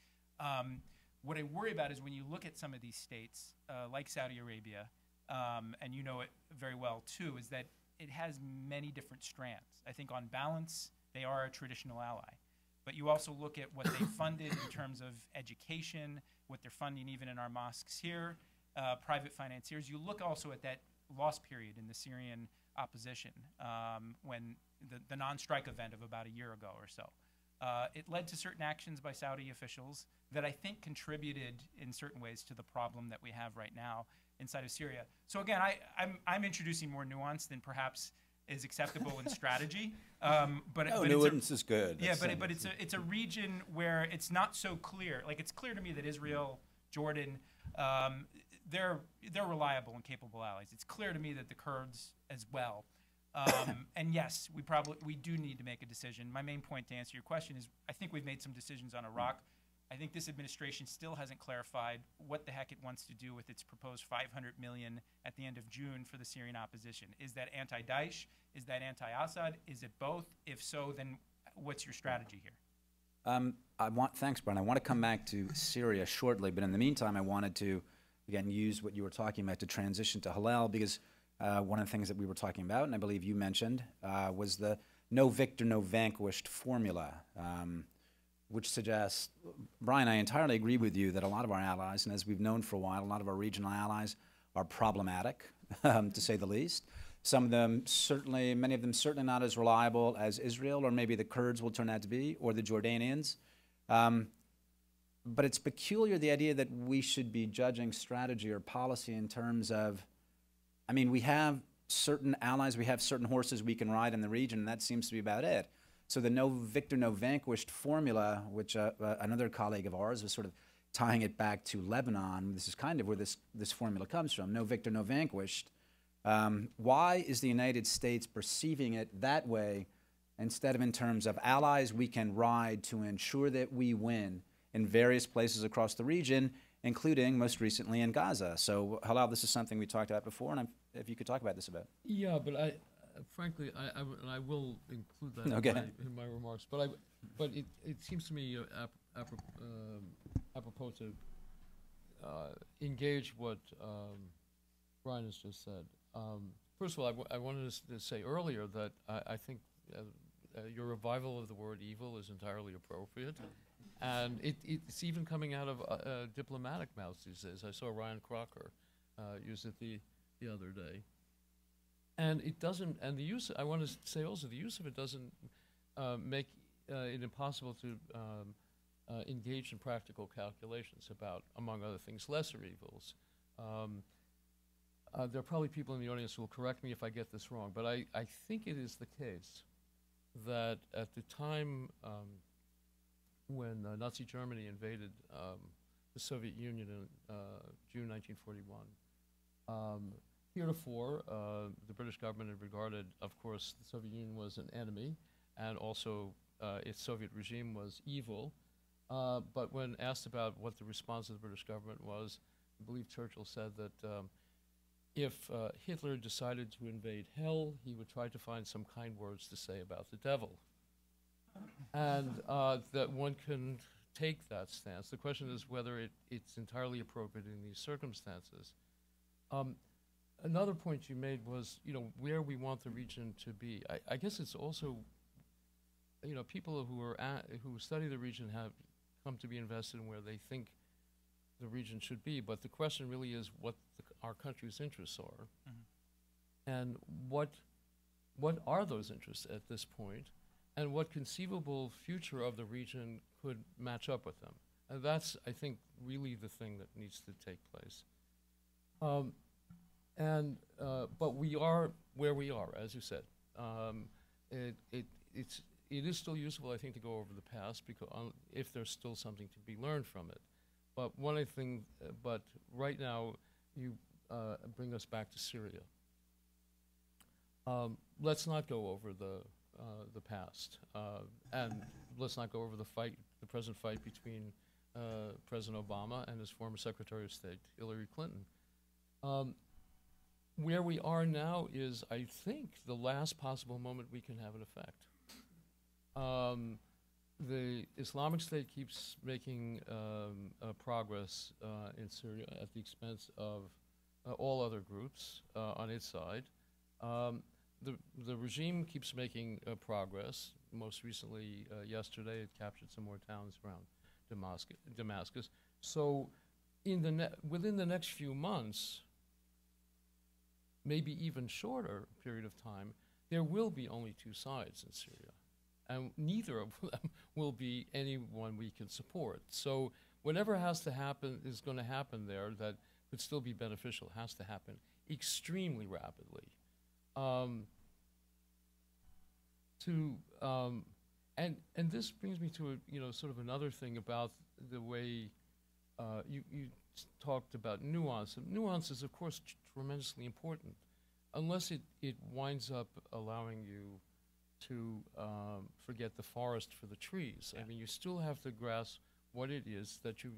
What I worry about is when you look at some of these states, like Saudi Arabia, and you know it very well too, is that it has many different strands. I think on balance, they are a traditional ally. But you also look at what they funded in terms of education, what they're funding even in our mosques here, private financiers. You look also at that lost period in the Syrian opposition when the non-strike event of about a year ago or so. It led to certain actions by Saudi officials that I think contributed in certain ways to the problem that we have right now inside of Syria. So again, I'm introducing more nuance than perhaps is acceptable in strategy. But nuance is good. Yeah, but it's a region where it's not so clear. Like, it's clear to me that Israel, Jordan, they're reliable and capable allies. It's clear to me that the Kurds as well. And yes, we do need to make a decision. My main point to answer your question is I think we've made some decisions on Iraq. I think this administration still hasn't clarified what the heck it wants to do with its proposed $500 million at the end of June for the Syrian opposition. Is that anti-Daesh? Is that anti-Assad? Is it both? If so, then what's your strategy here? Thanks, Brian. I want to come back to Syria shortly, but in the meantime, I wanted to, again, use what you were talking about to transition to Hillel, because one of the things that we were talking about, and I believe you mentioned, was the no victor, no vanquished formula, which suggests, Brian, I entirely agree with you that a lot of our allies, and as we've known for a while, a lot of our regional allies are problematic, to say the least. Some of them certainly, many of them certainly not as reliable as Israel, or maybe the Kurds will turn out to be, or the Jordanians. But it's peculiar, the idea that we should be judging strategy or policy in terms of, I mean, we have certain allies, we have certain horses we can ride in the region, and that seems to be about it. So the no victor, no vanquished formula, which another colleague of ours was sort of tying it back to Lebanon, this is kind of where this formula comes from, no victor, no vanquished. Why is the United States perceiving it that way instead of in terms of allies we can ride to ensure that we win in various places across the region, including most recently in Gaza? So, Halal, this is something we talked about before, and if you could talk about this a bit. Yeah, but frankly, I will include that in my remarks. But it seems to me apropos to engage what Brian has just said. First of all, I wanted to say earlier that I think your revival of the word evil is entirely appropriate. And it's even coming out of diplomatic mouths these days. I saw Ryan Crocker use it the other day. And it doesn't, and the use, I want to say also, the use of it doesn't make it impossible to engage in practical calculations about, among other things, lesser evils. There are probably people in the audience who will correct me if I get this wrong, but I think it is the case that at the time when Nazi Germany invaded the Soviet Union in June 1941, heretofore, the British government had regarded, of course, the Soviet Union was an enemy, and also its Soviet regime was evil. But when asked about what the response of the British government was, I believe Churchill said that if Hitler decided to invade hell, he would try to find some kind words to say about the devil. And that one can take that stance. The question is whether it's entirely appropriate in these circumstances. Another point you made was, where we want the region to be. I guess it's also, people who study the region have come to be invested in where they think the region should be. But the question really is what our country's interests are, and what are those interests at this point, and what conceivable future of the region could match up with them. And that's, I think, really the thing that needs to take place. But we are where we are, as you said. It is still useful, I think, to go over the past, because if there's still something to be learned from it. But one of the things, but right now, you bring us back to Syria. Let's not go over the past, and let's not go over the present fight between President Obama and his former Secretary of State, Hillary Clinton. Where we are now is, I think, the last possible moment we can have an effect. The Islamic State keeps making progress in Syria at the expense of all other groups on its side. The regime keeps making progress. Most recently, yesterday, it captured some more towns around Damascus. So, within the next few months, maybe even shorter period of time, there will be only two sides in Syria, and neither of them will be anyone we can support. So, whatever has to happen is going to happen there that could still be beneficial has to happen extremely rapidly. And this brings me to sort of another thing about the way you talked about nuance. And nuance is, of course, tremendously important, unless it winds up allowing you to forget the forest for the trees. I mean, you still have to grasp what it is that you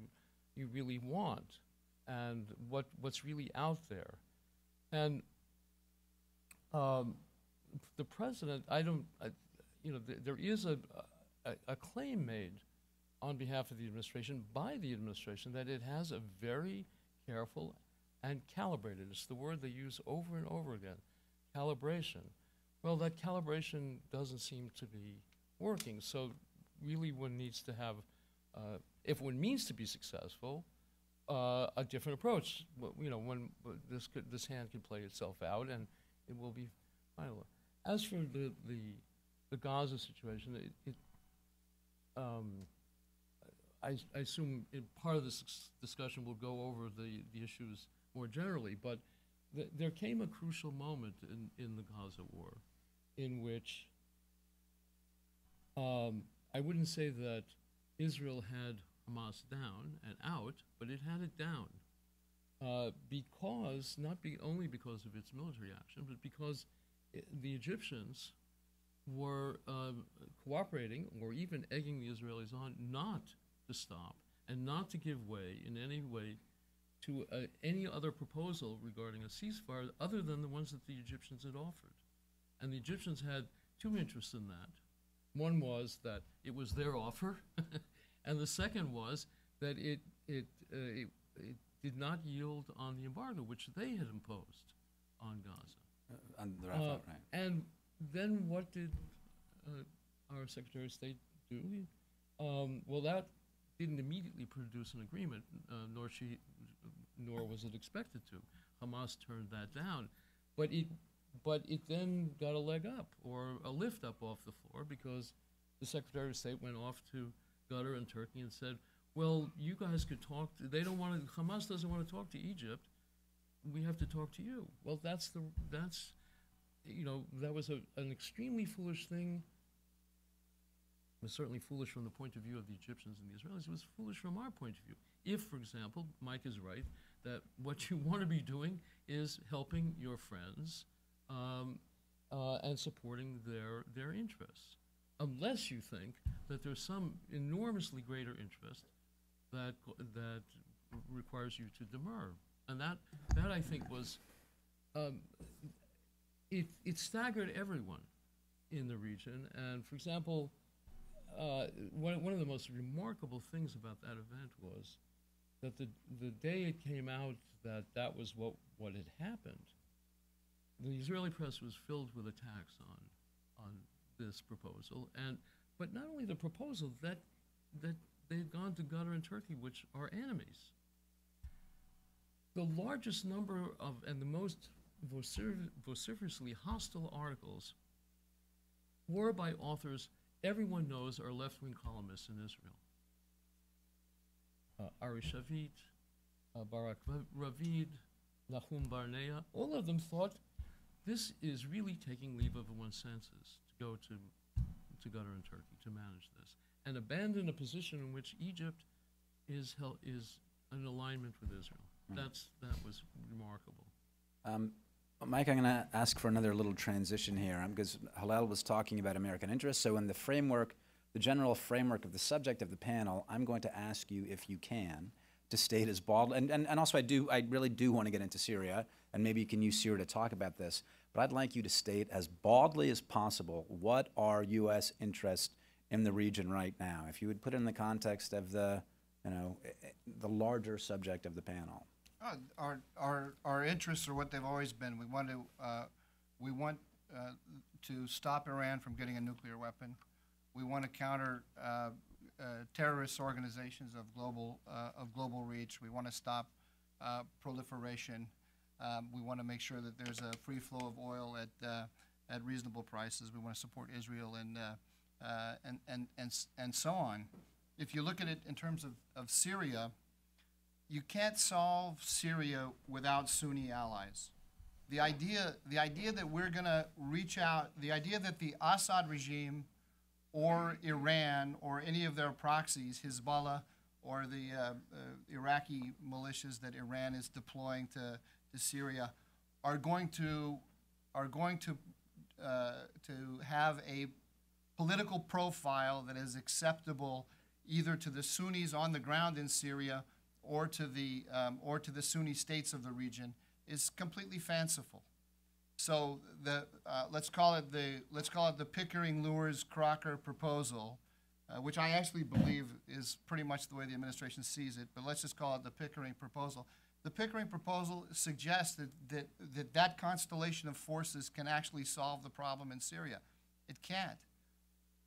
really want and what's really out there. And the president, there is a claim made on behalf of the administration, by the administration, that it has a very careful and calibrated, it's the word they use over and over again, calibration. Well, that calibration doesn't seem to be working. So really one needs to have, if one means to be successful, a different approach. When this hand can play itself out and it will be final. As for the Gaza situation, I assume part of this discussion will go over the issues more generally, but there came a crucial moment in the Gaza war in which I wouldn't say that Israel had Hamas down and out, but it had it down because, only because of its military action, but because the Egyptians were cooperating or even egging the Israelis on not to stop and not to give way in any way to any other proposal regarding a ceasefire other than the ones that the Egyptians had offered. And the Egyptians had two interests in that. One was that it was their offer, and the second was that it did not yield on the embargo which they had imposed on Gaza. On the Rafah, right. And then what did our Secretary of State do? Well, that didn't immediately produce an agreement, nor was it expected to. Hamas turned that down, but it then got a leg up or a lift up off the floor because the Secretary of State went off to Qatar and Turkey and said, "Well, you guys could talk. Hamas doesn't want to talk to Egypt. We have to talk to you." Well, that was an extremely foolish thing. It was certainly foolish from the point of view of the Egyptians and the Israelis. It was foolish from our point of view. If, for example, Mike is right, that what you want to be doing is helping your friends and supporting their interests, unless you think that there's some enormously greater interest that requires you to demur. And that I think was, it staggered everyone in the region. And for example, one of the most remarkable things about that event was that the day it came out that was what had happened, the Israeli press was filled with attacks on this proposal, but not only the proposal, that they had gone to Qatar and Turkey, which are enemies. The largest number of and the most vociferously hostile articles were by authors everyone knows are left-wing columnists in Israel. Ari Shavit, Barak Ravid, Nahum Barnea, all of them thought this is really taking leave of one's senses to go to Qatar and Turkey to manage this and abandon a position in which Egypt is in alignment with Israel. That was remarkable. Mike, I'm going to ask for another little transition here because Hillel was talking about American interests. So in the general framework of the subject of the panel, I'm going to ask you, if you can, to state as bald, and also I really do want to get into Syria, and maybe you can use Syria to talk about this, but I'd like you to state as baldly as possible what are U.S. interests in the region right now? If you would put it in the context of the, the larger subject of the panel. Our interests are what they've always been. We want to stop Iran from getting a nuclear weapon. We want to counter terrorist organizations of global reach. We want to stop proliferation. We want to make sure that there's a free flow of oil at reasonable prices. We want to support Israel and so on. If you look at it in terms of Syria, you can't solve Syria without Sunni allies. The idea that we're going to reach out, the idea that the Assad regime or Iran or any of their proxies, Hezbollah or the Iraqi militias that Iran is deploying to Syria, are going to have a political profile that is acceptable either to the Sunnis on the ground in Syria or to the Sunni states of the region is completely fanciful. So let's call it the Pickering-Lewis-Crocker proposal, which I actually believe is pretty much the way the administration sees it. But let's just call it the Pickering proposal. The Pickering proposal suggests that constellation of forces can actually solve the problem in Syria. It can't.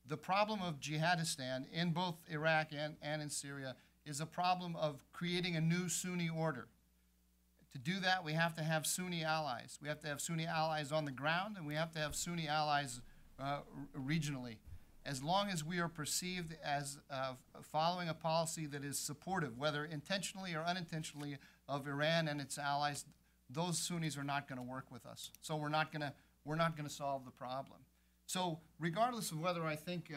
The problem of jihadistan in both Iraq and in Syria is a problem of creating a new Sunni order. To do that, we have to have Sunni allies. We have to have Sunni allies on the ground, and we have to have Sunni allies regionally. As long as we are perceived as following a policy that is supportive, whether intentionally or unintentionally, of Iran and its allies, those Sunnis are not going to work with us. So we're not going to solve the problem. So regardless of whether I think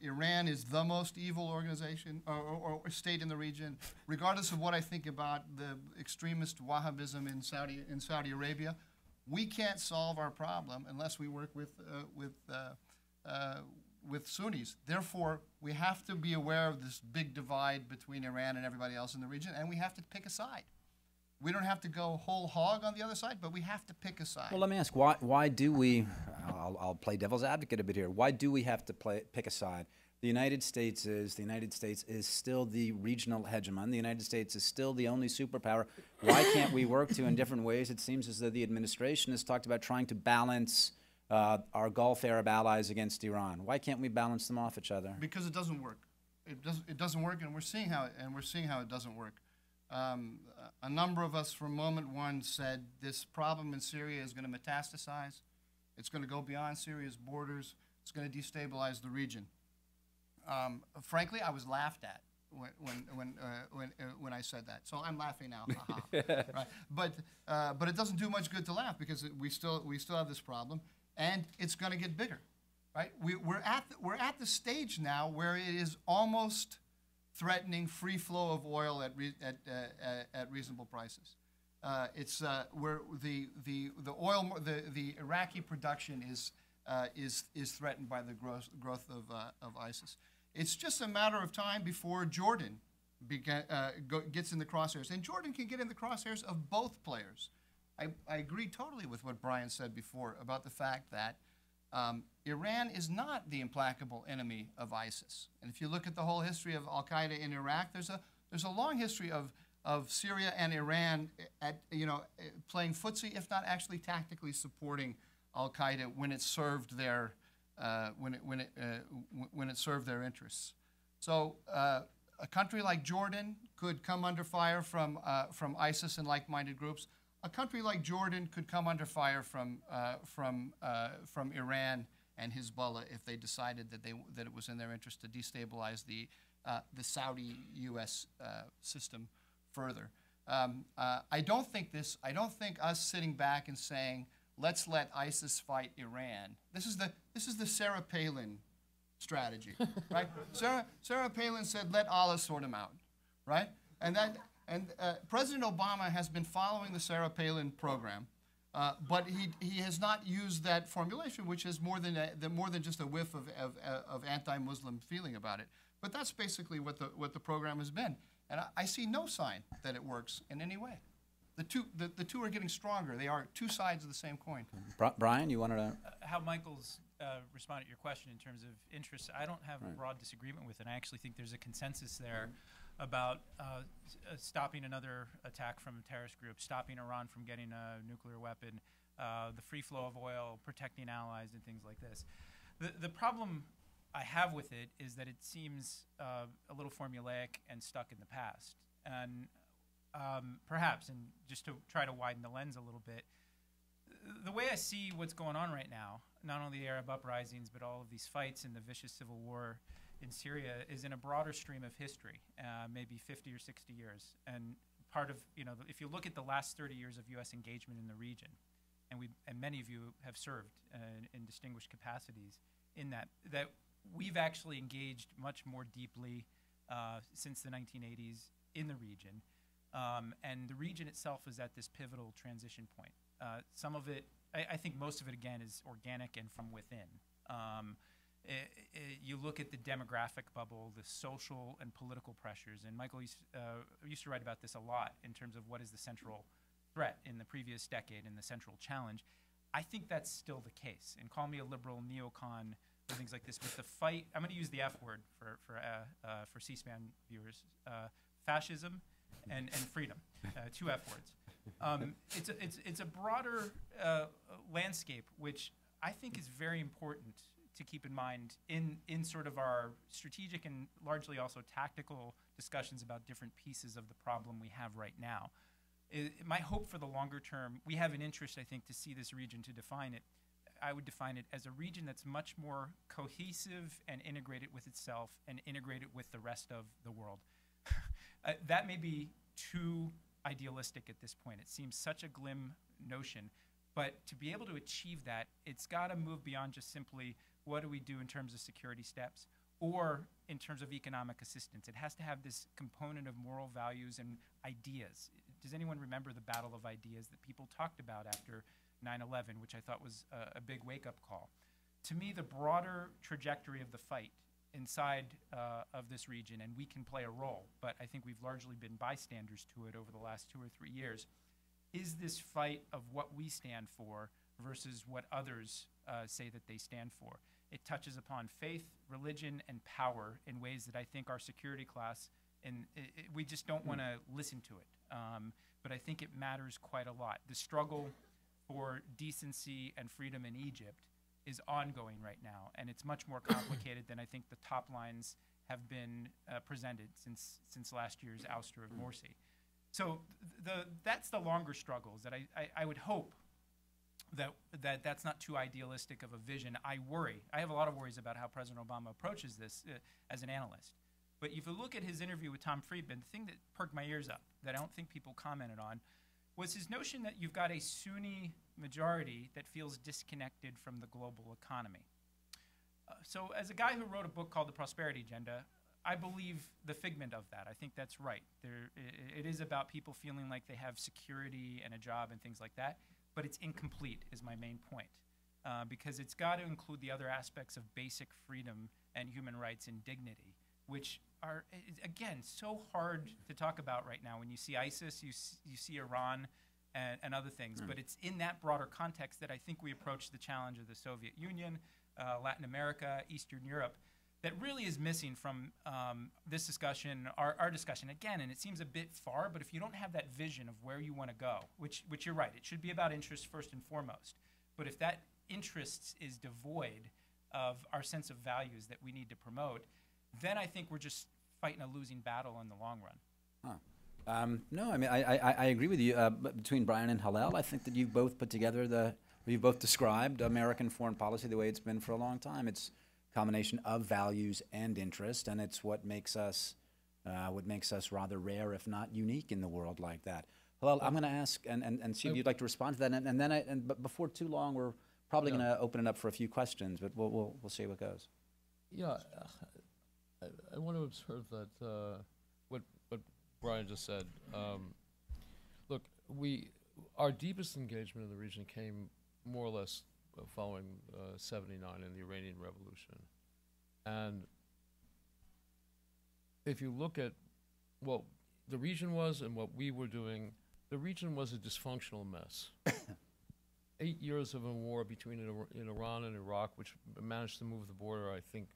Iran is the most evil organization or state in the region, regardless of what I think about the extremist Wahhabism in Saudi Arabia, we can't solve our problem unless we work with Sunnis. Therefore, we have to be aware of this big divide between Iran and everybody else in the region, and we have to pick a side. We don't have to go whole hog on the other side, but we have to pick a side. Well, let me ask, why do we, I'll play devil's advocate a bit here, why do we have to pick a side? The United States is still the regional hegemon. The United States is still the only superpower. Why can't we work in different ways? It seems as though the administration has talked about trying to balance our Gulf Arab allies against Iran. Why can't we balance them off each other? Because it doesn't work. It doesn't work, and we're seeing how it doesn't work. A number of us from moment one said this problem in Syria is going to metastasize. It's going to go beyond Syria's borders. It's going to destabilize the region. Frankly, I was laughed at when I said that. So I'm laughing now. Right? But it doesn't do much good to laugh because we still have this problem, and it's going to get bigger. Right? We're at the stage now where it is almost threatening free flow of oil at reasonable prices. It's where the Iraqi production is threatened by the growth of ISIS. It's just a matter of time before Jordan gets in the crosshairs, and Jordan can get in the crosshairs of both players. I agree totally with what Brian said before about the fact that Iran is not the implacable enemy of ISIS. And if you look at the whole history of al-Qaeda in Iraq, there's a long history of Syria and Iran playing footsie, if not actually tactically supporting al-Qaeda when it served their interests. So a country like Jordan could come under fire from ISIS and like-minded groups. A country like Jordan could come under fire from Iran and Hezbollah if they decided that it was in their interest to destabilize the Saudi-U.S. System further. I don't think us sitting back and saying let's let ISIS fight Iran. This is the Sarah Palin strategy, right? Sarah Palin said let Allah sort them out, right? And President Obama has been following the Sarah Palin program, but he has not used that formulation, which is more than just a whiff of anti-Muslim feeling about it. But that's basically what the program has been, and I see no sign that it works in any way. the two are getting stronger. They are two sides of the same coin. Brian, you wanted to? How Michael's responded to your question in terms of interests, I don't have a broad disagreement with it. I actually think there's a consensus there about stopping another attack from a terrorist group, stopping Iran from getting a nuclear weapon, the free flow of oil, protecting allies, and things like this. The problem I have with it is that it seems a little formulaic and stuck in the past. And perhaps, and just to try to widen the lens a little bit, the way I see what's going on right now, not only the Arab uprisings, but all of these fights and the vicious civil war in Syria, is in a broader stream of history, maybe 50 or 60 years. And part of, if you look at the last 30 years of U.S. engagement in the region, and many of you have served in distinguished capacities in that we've actually engaged much more deeply since the 1980s in the region. And the region itself is at this pivotal transition point. Some of it, I think most of it, again, is organic and from within. You look at the demographic bubble, the social and political pressures, and Michael used to write about this a lot in terms of what is the central threat in the previous decade and the central challenge. I think that's still the case. And call me a liberal neocon or things like this, but the fight, I'm going to use the F word for C-SPAN viewers, fascism and freedom, two F words. It's a broader landscape, which I think is very important to keep in mind in sort of our strategic and largely also tactical discussions about different pieces of the problem we have right now. My hope for the longer term, we have an interest, I think, to see this region, to define it. I would define it as a region that's much more cohesive and integrated with itself and integrated with the rest of the world. That may be too idealistic at this point. It seems such a glim notion. But to be able to achieve that, it's got to move beyond just simply what do we do in terms of security steps or in terms of economic assistance. It has to have this component of moral values and ideas. Does anyone remember the battle of ideas that people talked about after 9/11, which I thought was a big wake-up call? To me, the broader trajectory of the fight inside of this region, and we can play a role, but I think we've largely been bystanders to it over the last 2 or 3 years, is this fight of what we stand for versus what others say that they stand for. It touches upon faith, religion, and power in ways that I think our security class, and we just don't want to listen to it. But I think it matters quite a lot. The struggle for decency and freedom in Egypt is ongoing right now, and it's much more complicated than I think the top lines have been presented since last year's ouster of Morsi. So that's the longer struggles that I would hope that's not too idealistic of a vision. I have a lot of worries about how President Obama approaches this as an analyst. But if you look at his interview with Tom Friedman, the thing that perked my ears up that I don't think people commented on was his notion that you've got a Sunni majority that feels disconnected from the global economy. So as a guy who wrote a book called The Prosperity Agenda, I believe the figment of that. I think that's right. It is about people feeling like they have security and a job and things like that, but it's incomplete is my main point, because it's got to include the other aspects of basic freedom and human rights and dignity, which are, again, so hard to talk about right now. When you see ISIS, you see Iran and other things, but it's in that broader context that I think we approach the challenge of the Soviet Union, Latin America, Eastern Europe, that really is missing from this discussion, our discussion. Again, and it seems a bit far, but if you don't have that vision of where you want to go, which you're right, it should be about interest first and foremost. But if that interest is devoid of our sense of values that we need to promote, then I think we're just fighting a losing battle in the long run. No, I mean, I agree with you. Between Brian and Hillel, I think that you've both put together you've both described American foreign policy the way it's been for a long time. It's a combination of values and interest, and it's what makes us rather rare, if not unique, in the world like that. Hillel, I'm going to ask and see if you'd like to respond to that, but before too long, we're probably going to open it up for a few questions, but we'll see what goes. Yeah, I want to observe that what Brian just said. Look, our deepest engagement in the region came more or less following 79 and the Iranian Revolution. And if you look at what the region was and what we were doing, the region was a dysfunctional mess. 8 years of a war between in Iran and Iraq, which managed to move the border, I think,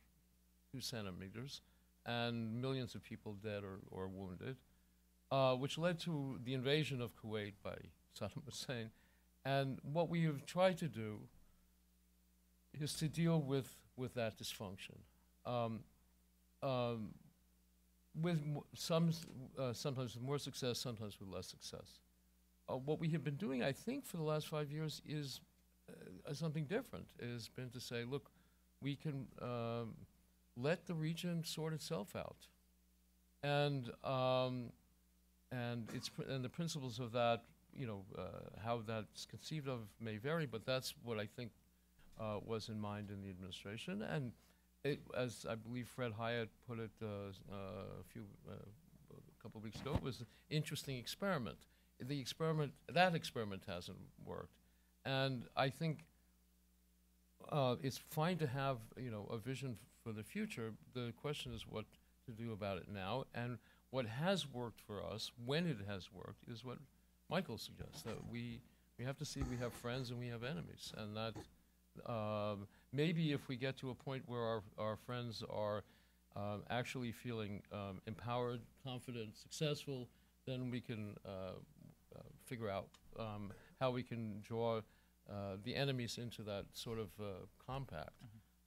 2 centimeters, and millions of people dead or wounded, which led to the invasion of Kuwait by Saddam Hussein. And what we have tried to do is to deal with that dysfunction. With sometimes with more success, sometimes with less success. What we have been doing, I think, for the last 5 years is something different. It has been to say, look, we can let the region sort itself out, and the principles of that, how that's conceived of may vary, but that's what I think was in mind in the administration. And it, as I believe Fred Hyatt put it a couple of weeks ago, it was an interesting experiment. That experiment hasn't worked, and I think it's fine to have a vision for the future. The question is what to do about it now, and what has worked for us when it has worked is what Michael suggests, that we have to see we have friends and we have enemies, and that maybe if we get to a point where our friends are actually feeling empowered, confident, successful, then we can figure out how we can draw the enemies into that sort of compact.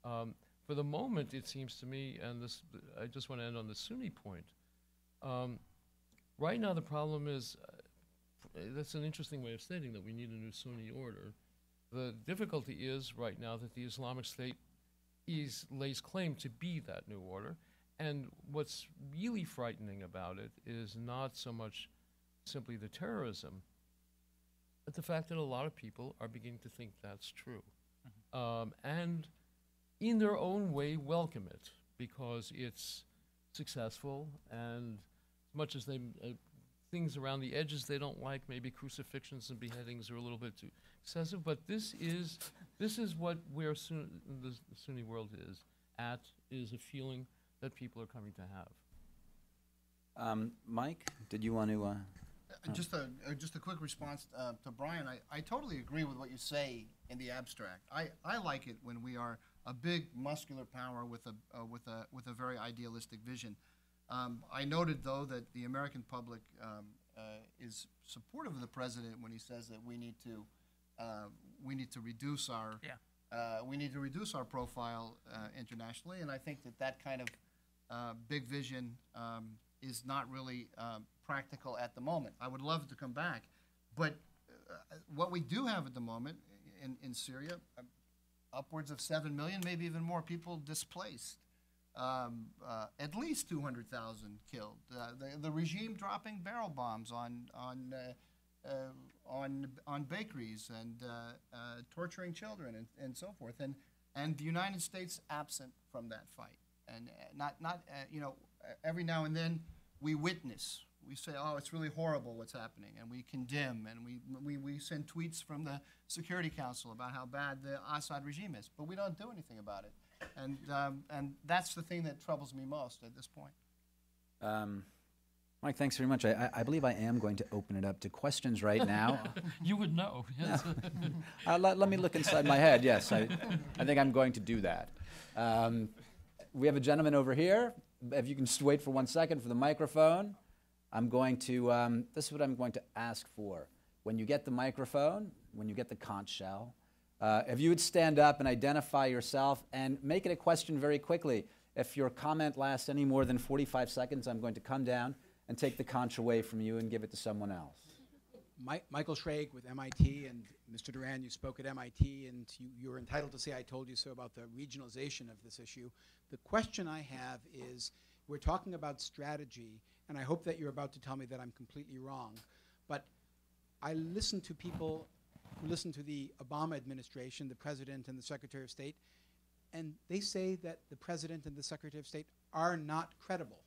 For the moment, it seems to me, and this, I just want to end on the Sunni point. Right now, the problem is, that's an interesting way of stating that we need a new Sunni order. The difficulty is right now that the Islamic State lays claim to be that new order, and what's really frightening about it is not so much simply the terrorism, but the fact that a lot of people are beginning to think that's true. And in their own way welcome it because it's successful, and as much as they things around the edges they don't like, maybe crucifixions and beheadings are a little bit too excessive, but this is what the Sunni world is a feeling that people are coming to have. Mike, did you want to? Just a quick response to Brian. I totally agree with what you say in the abstract. I like it when we are a big muscular power with a very idealistic vision. I noted though that the American public is supportive of the president when he says that we need to reduce our profile internationally, and I think that kind of big vision is not really practical at the moment. I would love it to come back, but what we do have at the moment in Syria, upwards of 7 million, maybe even more people displaced, at least 200,000 killed. The regime dropping barrel bombs on bakeries and torturing children and so forth, and the United States absent from that fight, and every now and then we witness. We say, oh, it's really horrible what's happening, and we condemn, and we send tweets from the Security Council about how bad the Assad regime is, but we don't do anything about it. And that's the thing that troubles me most at this point. Mike, thanks very much. I believe I am going to open it up to questions right now. You would know. Yes. Let me look inside my head. Yes, I think I'm going to do that. We have a gentleman over here. If you can just wait for 1 second for the microphone. I'm going to, this is what I'm going to ask for. When you get the microphone, when you get the conch shell, if you would stand up and identify yourself and make it a question very quickly. If your comment lasts any more than 45 seconds, I'm going to come down and take the conch away from you and give it to someone else. Michael Schrage with MIT, and Mr. Duran, you spoke at MIT, and you're entitled to say I told you so about the regionalization of this issue. The question I have is, we're talking about strategy, and I hope that you're about to tell me that I'm completely wrong, but I listen to people who listen to the Obama administration, the President and the Secretary of State, and they say that the President and the Secretary of State are not credible.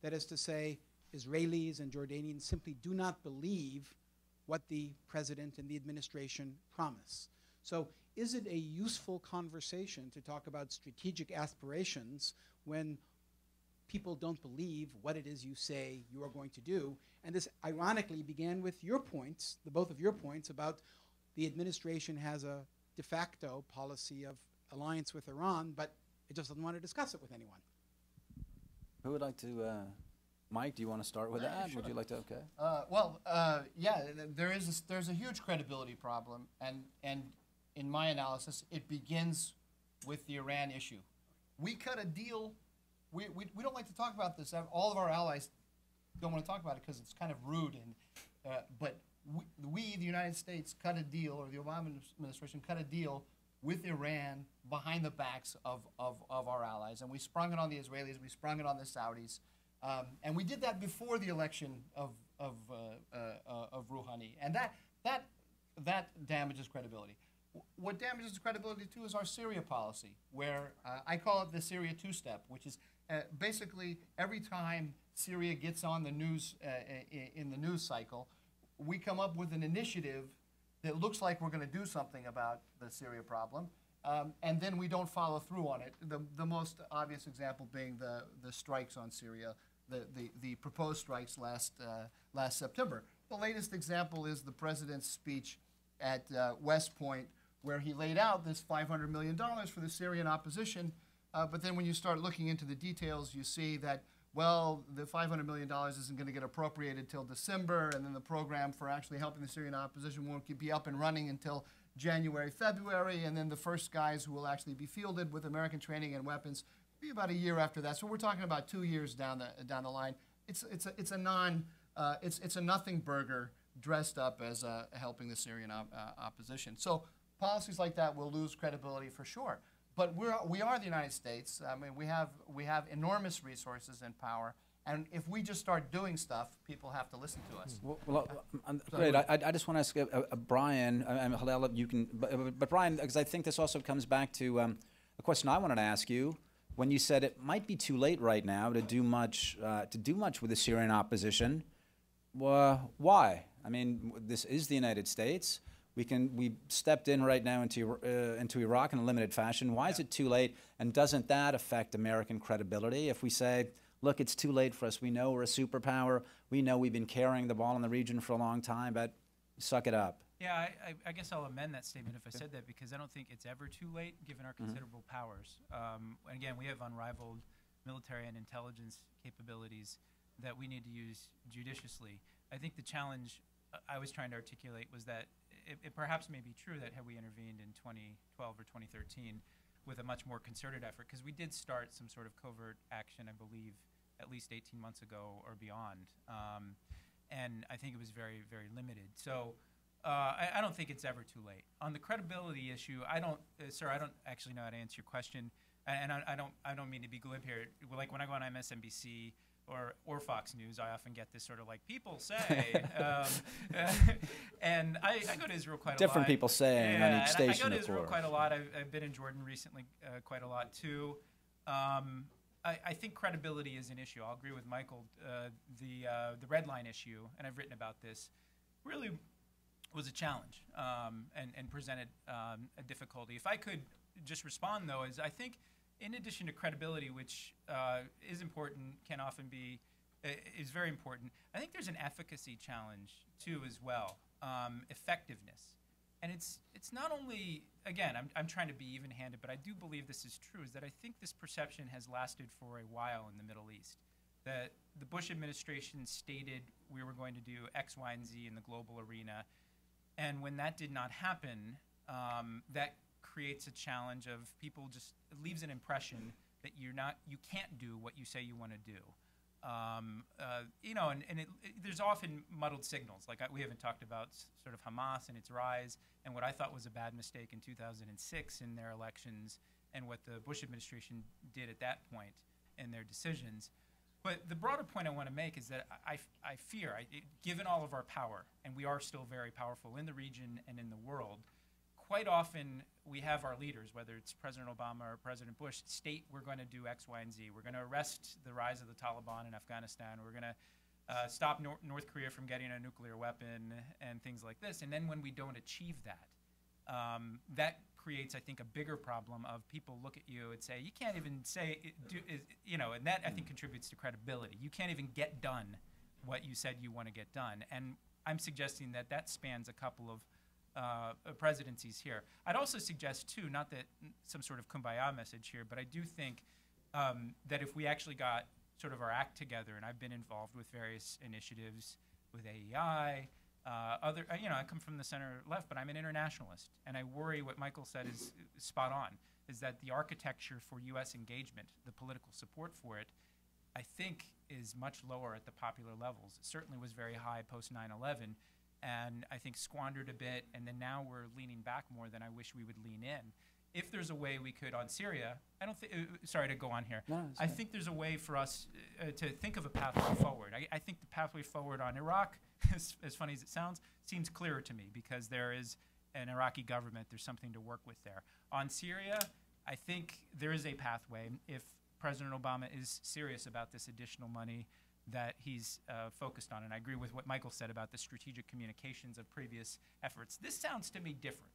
That is to say, Israelis and Jordanians simply do not believe what the President and the administration promise. So is it a useful conversation to talk about strategic aspirations when people don't believe what it is you say you are going to do. And this ironically began with your points, the both of your points, about the administration has a de facto policy of alliance with Iran, but it just doesn't want to discuss it with anyone. Who would like to, Mike, do you want to start with that? Sure. Would you like to, okay? Yeah, there's a huge credibility problem, and in my analysis, it begins with the Iran issue. We cut a deal. We don't like to talk about this. All of our allies don't want to talk about it because it's kind of rude. But we, the United States, cut a deal, or the Obama administration cut a deal with Iran behind the backs of our allies. And we sprung it on the Israelis. We sprung it on the Saudis. And we did that before the election of Rouhani. And that damages credibility. What damages credibility, too, is our Syria policy, where I call it the Syria two-step, which is basically every time Syria gets on the news in the news cycle, we come up with an initiative that looks like we're going to do something about the Syria problem, and then we don't follow through on it. The most obvious example being the strikes on Syria, the proposed strikes last September. The latest example is the president's speech at West Point, where he laid out this $500 million for the Syrian opposition, but then when you start looking into the details, you see that, well, the $500 million isn't going to get appropriated till December, and then the program for actually helping the Syrian opposition won't be up and running until January, February, and then the first guys who will actually be fielded with American training and weapons will be about a year after that. So we're talking about 2 years down the line. It's a nothing burger dressed up as helping the Syrian opposition. So policies like that will lose credibility for sure. But we are the United States. I mean, we have enormous resources and power. And if we just start doing stuff, people have to listen to us. Great. I just want to ask Brian, Hillel, you can, but Brian, because I think this also comes back to a question I wanted to ask you. When you said it might be too late right now to do much with the Syrian opposition, why? I mean, this is the United States. We stepped in right now into Iraq in a limited fashion. Why is it too late? And doesn't that affect American credibility if we say, look, it's too late for us. We know we're a superpower. We know we've been carrying the ball in the region for a long time, but suck it up. Yeah, I guess I'll amend that statement if I said that, because I don't think it's ever too late given our considerable powers. And again, we have unrivaled military and intelligence capabilities that we need to use judiciously. I think the challenge I was trying to articulate was that it perhaps may be true that had we intervened in 2012 or 2013 with a much more concerted effort, because we did start some sort of covert action, I believe, at least 18 months ago or beyond. And I think it was very, very limited. So I don't think it's ever too late. On the credibility issue, sir, I don't actually know how to answer your question. And I don't mean to be glib here. Like when I go on MSNBC or Fox News, I often get this sort of like, people say, and I go to Israel quite a lot. Different people saying on each station, I go to Israel quite a lot. I've been in Jordan recently quite a lot too. I think credibility is an issue. I'll agree with Michael. The red line issue, and I've written about this, really was a challenge and presented a difficulty. If I could just respond, though, is I think in addition to credibility, which is important, can often be, is very important, I think there's an efficacy challenge, too, as well, effectiveness. And it's not only, again, I'm trying to be even-handed, but I do believe this is true, is that I think this perception has lasted for a while in the Middle East, that the Bush administration stated we were going to do X, Y, and Z in the global arena, and when that did not happen, that creates a challenge of people just, it leaves an impression that you can't do what you say you want to do. There's often muddled signals. Like we haven't talked about sort of Hamas and its rise and what I thought was a bad mistake in 2006 in their elections and what the Bush administration did at that point in their decisions. But the broader point I want to make is that I fear, given all of our power, and we are still very powerful in the region and in the world, quite often we have our leaders, whether it's President Obama or President Bush, state we're going to do X, Y, and Z. We're going to arrest the rise of the Taliban in Afghanistan. We're going to stop North Korea from getting a nuclear weapon and things like this. And then when we don't achieve that, that creates, I think, a bigger problem of people look at you and say, you can't even say, and that I think contributes to credibility. You can't even get done what you said you want to get done. And I'm suggesting that that spans a couple of presidencies here. I'd also suggest, too, not that some sort of kumbaya message here, but I do think that if we actually got sort of our act together, and I've been involved with various initiatives with AEI, I come from the center left, but I'm an internationalist, and I worry what Michael said is spot on, is that the architecture for U.S. engagement, the political support for it, I think is much lower at the popular levels. It certainly was very high post 9/11, and I think squandered a bit, and then now we're leaning back more than I wish we would lean in. If there's a way we could on Syria, I don't think, sorry to go on here. No, I think there's a way for us to think of a pathway forward. I think the pathway forward on Iraq, as funny as it sounds, seems clearer to me because there is an Iraqi government, there's something to work with there. On Syria, I think there is a pathway if President Obama is serious about this additional money that he's focused on. And I agree with what Michael said about the strategic communications of previous efforts. This sounds to me different.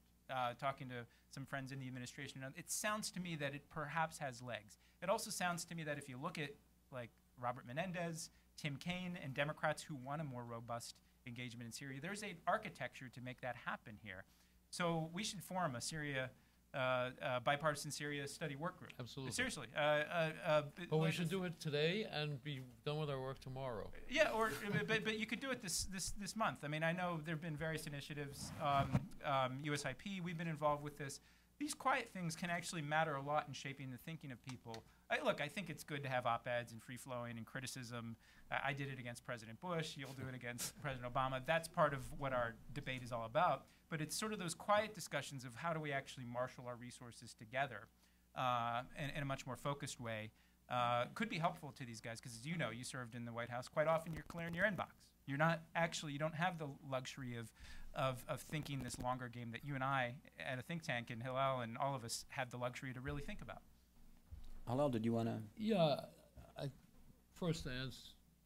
Talking to some friends in the administration, it sounds to me that it perhaps has legs. It also sounds to me that if you look at like Robert Menendez, Tim Kaine, and Democrats who want a more robust engagement in Syria, there's an architecture to make that happen here. So we should form a Syria, bipartisan Syria study work group. Absolutely. Seriously. But we should do it today and be done with our work tomorrow. Yeah, but you could do it this month. I mean, I know there have been various initiatives. USIP, we've been involved with this. These quiet things can actually matter a lot in shaping the thinking of people. Look, I think it's good to have op-eds and free-flowing and criticism. I did it against President Bush. You'll do it against President Obama. That's part of what our debate is all about. But it's sort of those quiet discussions of how do we actually marshal our resources together in a much more focused way. Could be helpful to these guys because, as you know, you served in the White House. Quite often you're clearing your inbox. You're not actually, you don't have the luxury of thinking this longer game that you and I at a think tank and Hillel and all of us have the luxury to really think about. Hillel, did you want to? Yeah, first to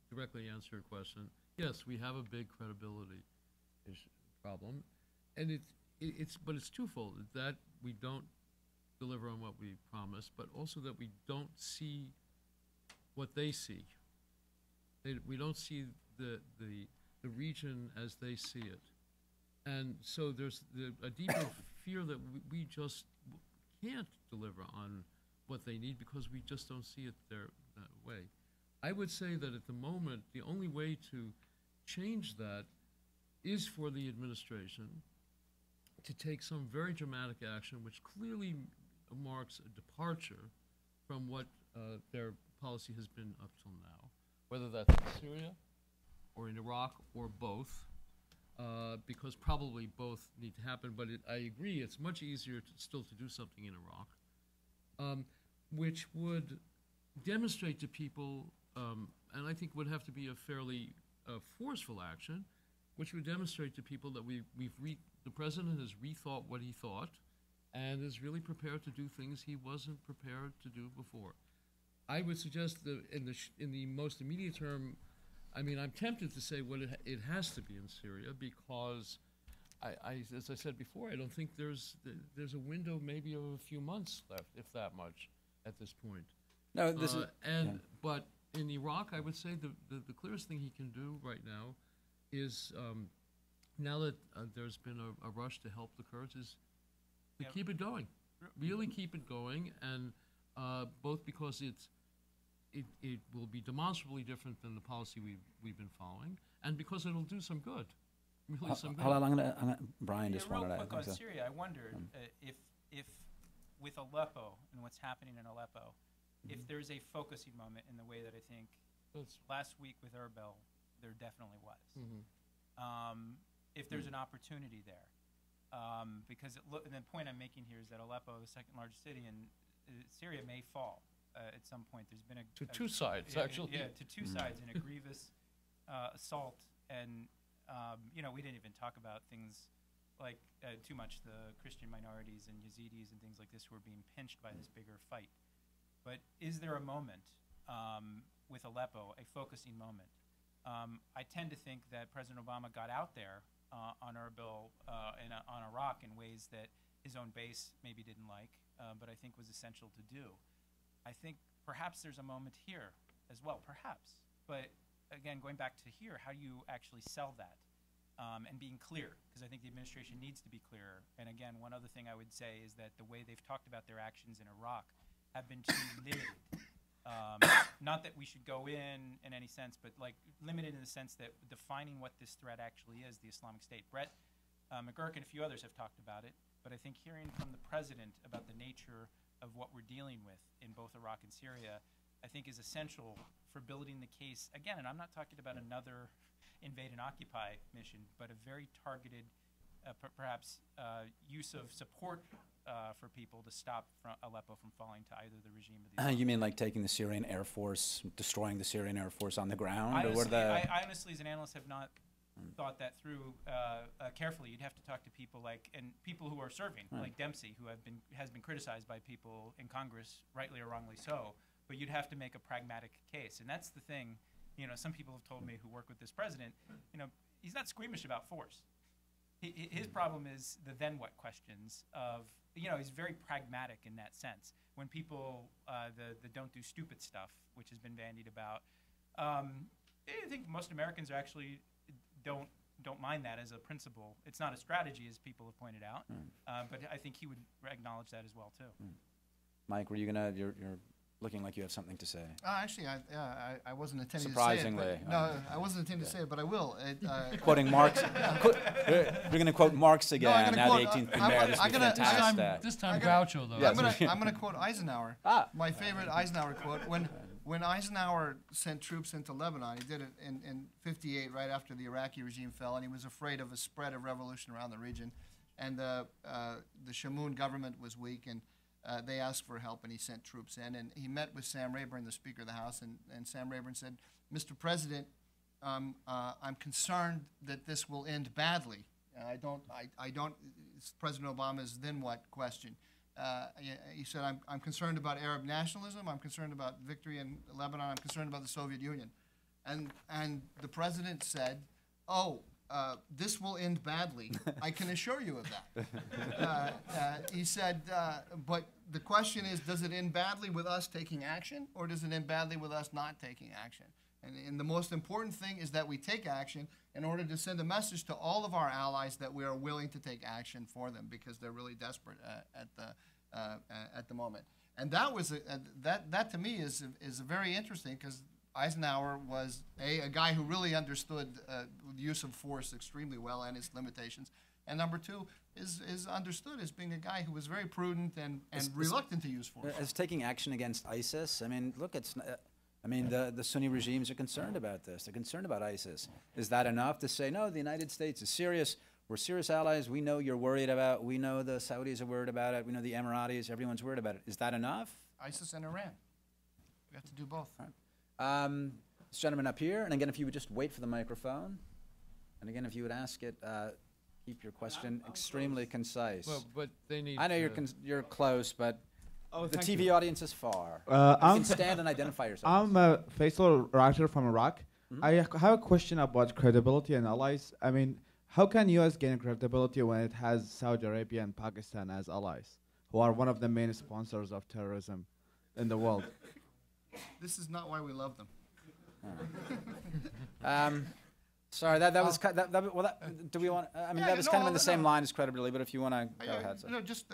directly answer your question, yes, we have a big credibility problem, and it's twofold. That we don't deliver on what we promise, but also that we don't see what they see. We don't see the region as they see it. And so there's a deeper fear that we just can't deliver on what they need because we just don't see it that way. I would say that at the moment, the only way to change that is for the administration to take some very dramatic action, which clearly marks a departure from what their policy has been up till now, whether that's in Syria or in Iraq or both. Because probably both need to happen, but I agree it's much easier still to do something in Iraq, which would demonstrate to people, and I think would have to be a fairly forceful action, which would demonstrate to people that the president has rethought what he thought and is really prepared to do things he wasn't prepared to do before. I would suggest that in the most immediate term, I mean, I'm tempted to say what it has to be in Syria because, as I said before, I don't think there's a window maybe of a few months left, if that much, at this point. No, this is. But in Iraq, I would say the clearest thing he can do right now is, now that there's been a rush to help the Kurds, is to keep it going, really keep it going, and both because it will be demonstrably different than the policy we've been following, and because it'll do some good, really some good. Hold on, Brian just wanted to. Real quick on Syria, I wondered if with Aleppo and what's happening in Aleppo, if there's a focusing moment in the way that I think last week with Erbil, there definitely was. If there's an opportunity there, because the point I'm making here is that Aleppo, the second largest city in Syria, may fall. At some point, there's been two sides, actually. Yeah, to two sides in a grievous assault. And, we didn't even talk about things like too much the Christian minorities and Yazidis and things like this who are being pinched by this bigger fight. But is there a moment with Aleppo, a focusing moment? I tend to think that President Obama got out there on Erbil and on Iraq in ways that his own base maybe didn't like, but I think was essential to do. I think perhaps there's a moment here as well, perhaps. But again, going back to here, how do you actually sell that? And being clear, because I think the administration needs to be clearer. And again, one other thing I would say is that the way they've talked about their actions in Iraq have been too limited. Not that we should go in any sense, but like limited in the sense that defining what this threat actually is, the Islamic State. Brett McGurk and a few others have talked about it, but I think hearing from the president about the nature of what we're dealing with in both Iraq and Syria, I think is essential for building the case, again, and I'm not talking about another invade and occupy mission, but a very targeted, perhaps use of support for people to stop Aleppo from falling to either the regime or the You mean like taking the Syrian Air Force, destroying the Syrian Air Force on the ground? I honestly, as an analyst, have not thought that through carefully. You'd have to talk to people and people who are serving, like Dempsey, who has been criticized by people in Congress, rightly or wrongly so. But you'd have to make a pragmatic case, and that's the thing. Some people have told me who work with this president, he's not squeamish about force. His problem is the then what questions of, he's very pragmatic in that sense. When people, the don't do stupid stuff, which has been bandied about, I think most Americans actually don't mind that as a principle. It's not a strategy, as people have pointed out, but I think he would acknowledge that as well, too. Mike, you're looking like you have something to say. Actually, I wasn't intending Surprisingly, to say it. No, I wasn't intending to say it, but I will. Quoting Marx. We're going to quote Marx again. No, now the 18th mayor. This is fantastic. This time Groucho, though. Yes. I'm going to quote Eisenhower. My favorite Eisenhower quote. When Eisenhower sent troops into Lebanon, he did it in '58, right after the Iraqi regime fell, and he was afraid of a spread of revolution around the region. And the Shamoun government was weak, and they asked for help, and he sent troops in. And he met with Sam Rayburn, the Speaker of the House, and Sam Rayburn said, "Mr. President, I'm concerned that this will end badly. I don't. It's President Obama's then what question." He said, "I'm concerned about Arab nationalism. I'm concerned about victory in Lebanon. I'm concerned about the Soviet Union." And the president said, "Oh, this will end badly. I can assure you of that." He said, "But the question is, does it end badly with us taking action, or does it end badly with us not taking action? And the most important thing is that we take action in order to send a message to all of our allies that we are willing to take action for them, because they're really desperate at the moment." And that was that to me is very interesting, because Eisenhower was a guy who really understood the use of force extremely well and its limitations, and number two is understood as being a guy who was very prudent and reluctant to use force. As taking action against ISIS, I mean, look, the Sunni regimes are concerned about this. They're concerned about ISIS. Is that enough to say, no, the United States is serious? We're serious allies. We know you're worried about. We know the Saudis are worried about it. We know the Emiratis. Everyone's worried about it. Is that enough? ISIS and Iran. We have to do both. All right. This gentleman up here, and again, if you would just wait for the microphone, and again, if you would ask it, keep your question extremely concise. Well, but they need. I know you're close, but the thank TV you. audience is far. You I'm can stand and identify yourself. I'm a Faisal writer from Iraq. I have a question about credibility and allies. I mean, how can U.S. gain credibility when it has Saudi Arabia and Pakistan as allies, who are one of the main sponsors of terrorism in the world? This is not why we love them. Sorry, that was do we want? I mean, Yeah, that was no, kind of in the same no. line as credibility. But if you want to go ahead, sir. Just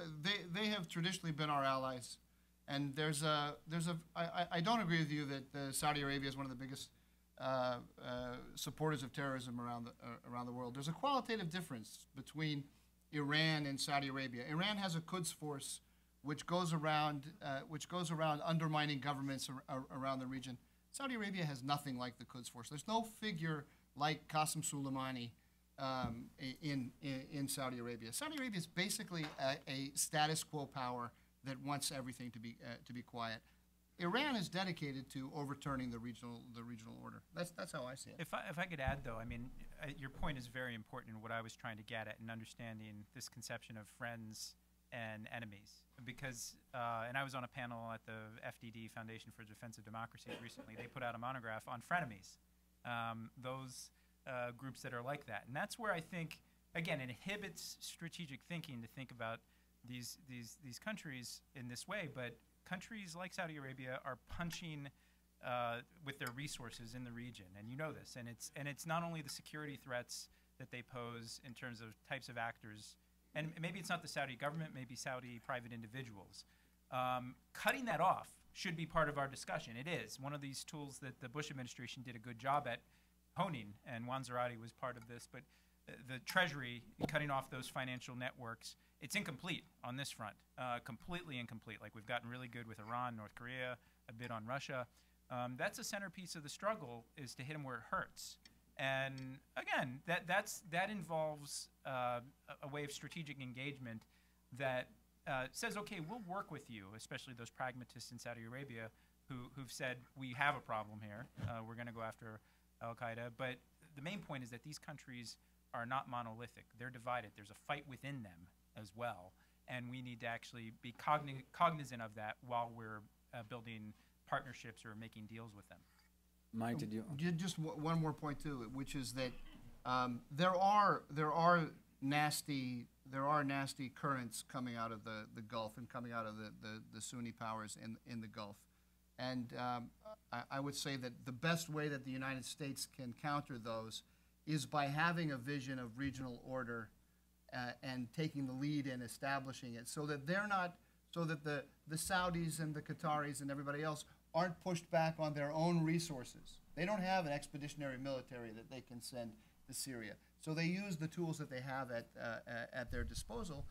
they have traditionally been our allies, and I don't agree with you that Saudi Arabia is one of the biggest supporters of terrorism around the world. There's a qualitative difference between Iran and Saudi Arabia. Iran has a Quds force which goes around undermining governments around the region. Saudi Arabia has nothing like the Quds force. There's no figure like Qasem Soleimani in Saudi Arabia. Saudi Arabia is basically a status quo power that wants everything to be quiet. Iran is dedicated to overturning the regional order. That's how I see it. If I could add, though, I mean, your point is very important in what I was trying to get at in understanding this conception of friends and enemies. Because, and I was on a panel at the FDD, Foundation for Defense of Democracy, recently. They put out a monograph on frenemies, those groups that are like that. And that's where I think, again, it inhibits strategic thinking to think about these countries in this way, but countries like Saudi Arabia are punching with their resources in the region, and you know this. And it's not only the security threats that they pose in terms of types of actors, and maybe it's not the Saudi government, maybe Saudi private individuals. Cutting that off should be part of our discussion. It is one of these tools that the Bush administration did a good job at honing, and Juan Zarate was part of this. But the Treasury cutting off those financial networks, it's incomplete on this front, completely incomplete. Like we've gotten really good with Iran, North Korea, a bit on Russia. That's a centerpiece of the struggle, is to hit them where it hurts. And again, that involves a way of strategic engagement that says, okay, we'll work with you, especially those pragmatists in Saudi Arabia who've said, we have a problem here. We're going to go after al-Qaeda. But the main point is that these countries are not monolithic. They're divided. There's a fight within them as well. And we need to actually be cognizant of that while we're building partnerships or making deals with them. Mike, did you? Just one more point too, which is that there are nasty currents coming out of the Gulf and coming out of the Sunni powers in the Gulf, and I would say that the best way that the United States can counter those is by having a vision of regional order and taking the lead in establishing it, so that the Saudis and the Qataris and everybody else aren't pushed back on their own resources. They don't have an expeditionary military that they can send to Syria. So they use the tools that they have at their disposal,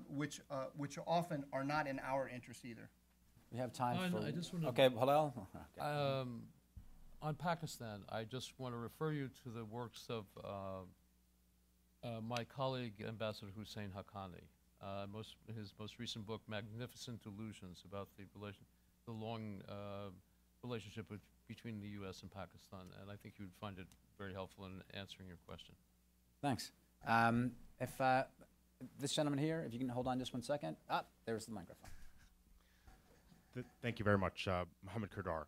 which often are not in our interest either. We have time for. I just wanna, okay, Halal. Okay. on Pakistan, I just want to refer you to the works of my colleague, Ambassador Hussein Haqqani. His most recent book, Magnificent Delusions, about the long relationship between the U.S. and Pakistan, and I think you would find it very helpful in answering your question. Thanks. If this gentleman here, if you can hold on just 1 second. There's the microphone. Thank you very much, Mohammed Kurdar.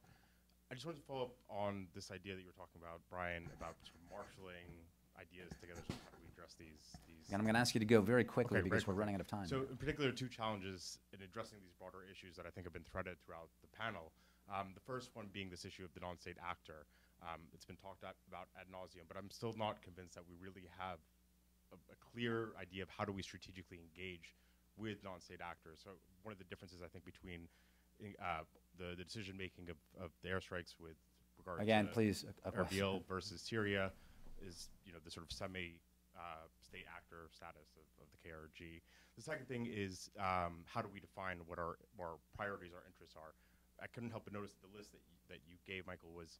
I just wanted to follow up on this idea that you were talking about, Brian, about sort of marshaling ideas together. So how do we address these? And I'm going to ask you to go very quickly, Okay, because very we're running out of time. So in particular, two challenges in addressing these broader issues that I think have been threaded throughout the panel. The first one being this issue of the non-state actor. It's been talked about ad nauseum, but I'm still not convinced that we really have a clear idea of how do we strategically engage with non-state actors. So one of the differences, I think, between the decision-making of the airstrikes with regard Again, to please. Erbil versus Syria is, the sort of state actor status of the KRG. The second thing is how do we define what our priorities, our interests are. I couldn't help but notice the list that you gave, Michael, was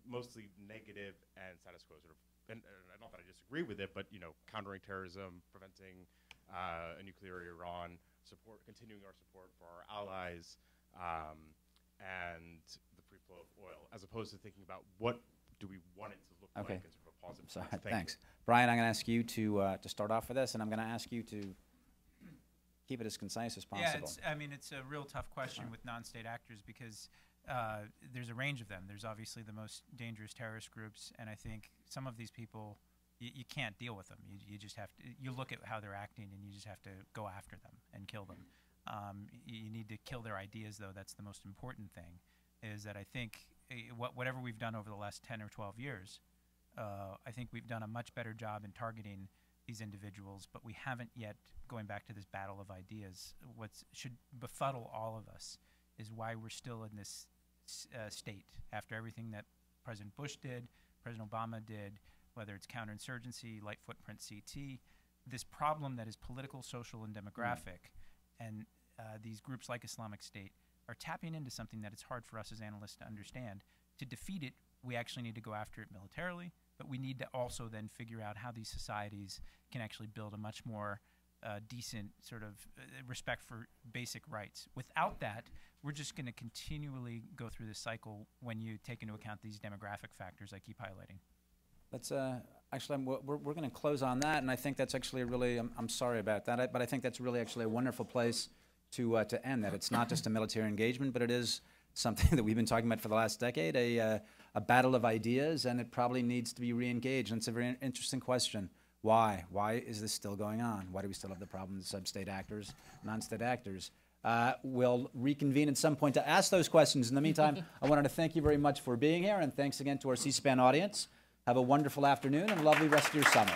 mostly negative and status quo, sort of, and not that I disagree with it, but countering terrorism, preventing a nuclear Iran, continuing our support for our allies, and the free flow of oil, as opposed to thinking about what do we want it to look like in sort of a positive sense. Thanks. Brian, I'm going to ask you to start off with this, and I'm going to ask you to keep it as concise as possible. Yeah, it's a real tough question with non-state actors because there's a range of them. There's obviously the most dangerous terrorist groups, and I think some of these people, you can't deal with them. You just have to, you look at how they're acting, and you just have to go after them and kill them. You need to kill their ideas, though. That's the most important thing, is that I think whatever we've done over the last 10 or 12 years, I think we've done a much better job in targeting these individuals, but we haven't yet, going back to this battle of ideas, what should befuddle all of us is why we're still in this state after everything that President Bush did, President Obama did, whether it's counterinsurgency, light footprint CT, this problem that is political, social, and demographic, and these groups like Islamic State are tapping into something that it's hard for us as analysts to understand. To defeat it, we actually need to go after it militarily, but we need to also then figure out how these societies can actually build a much more decent sort of respect for basic rights. Without that, we're just going to continually go through this cycle when you take into account these demographic factors I keep highlighting. That's actually, we're going to close on that, and I think that's actually a really, I'm sorry about that, but I think that's really actually a wonderful place to end that. It's not just a military engagement, but it is something that we've been talking about for the last decade, a battle of ideas, and it probably needs to be re-engaged. And it's a very interesting question. Why? Why is this still going on? Why do we still have the problem with sub-state actors, non-state actors? We'll reconvene at some point to ask those questions. In the meantime, I wanted to thank you very much for being here, and thanks again to our C-SPAN audience. Have a wonderful afternoon and a lovely rest of your summer.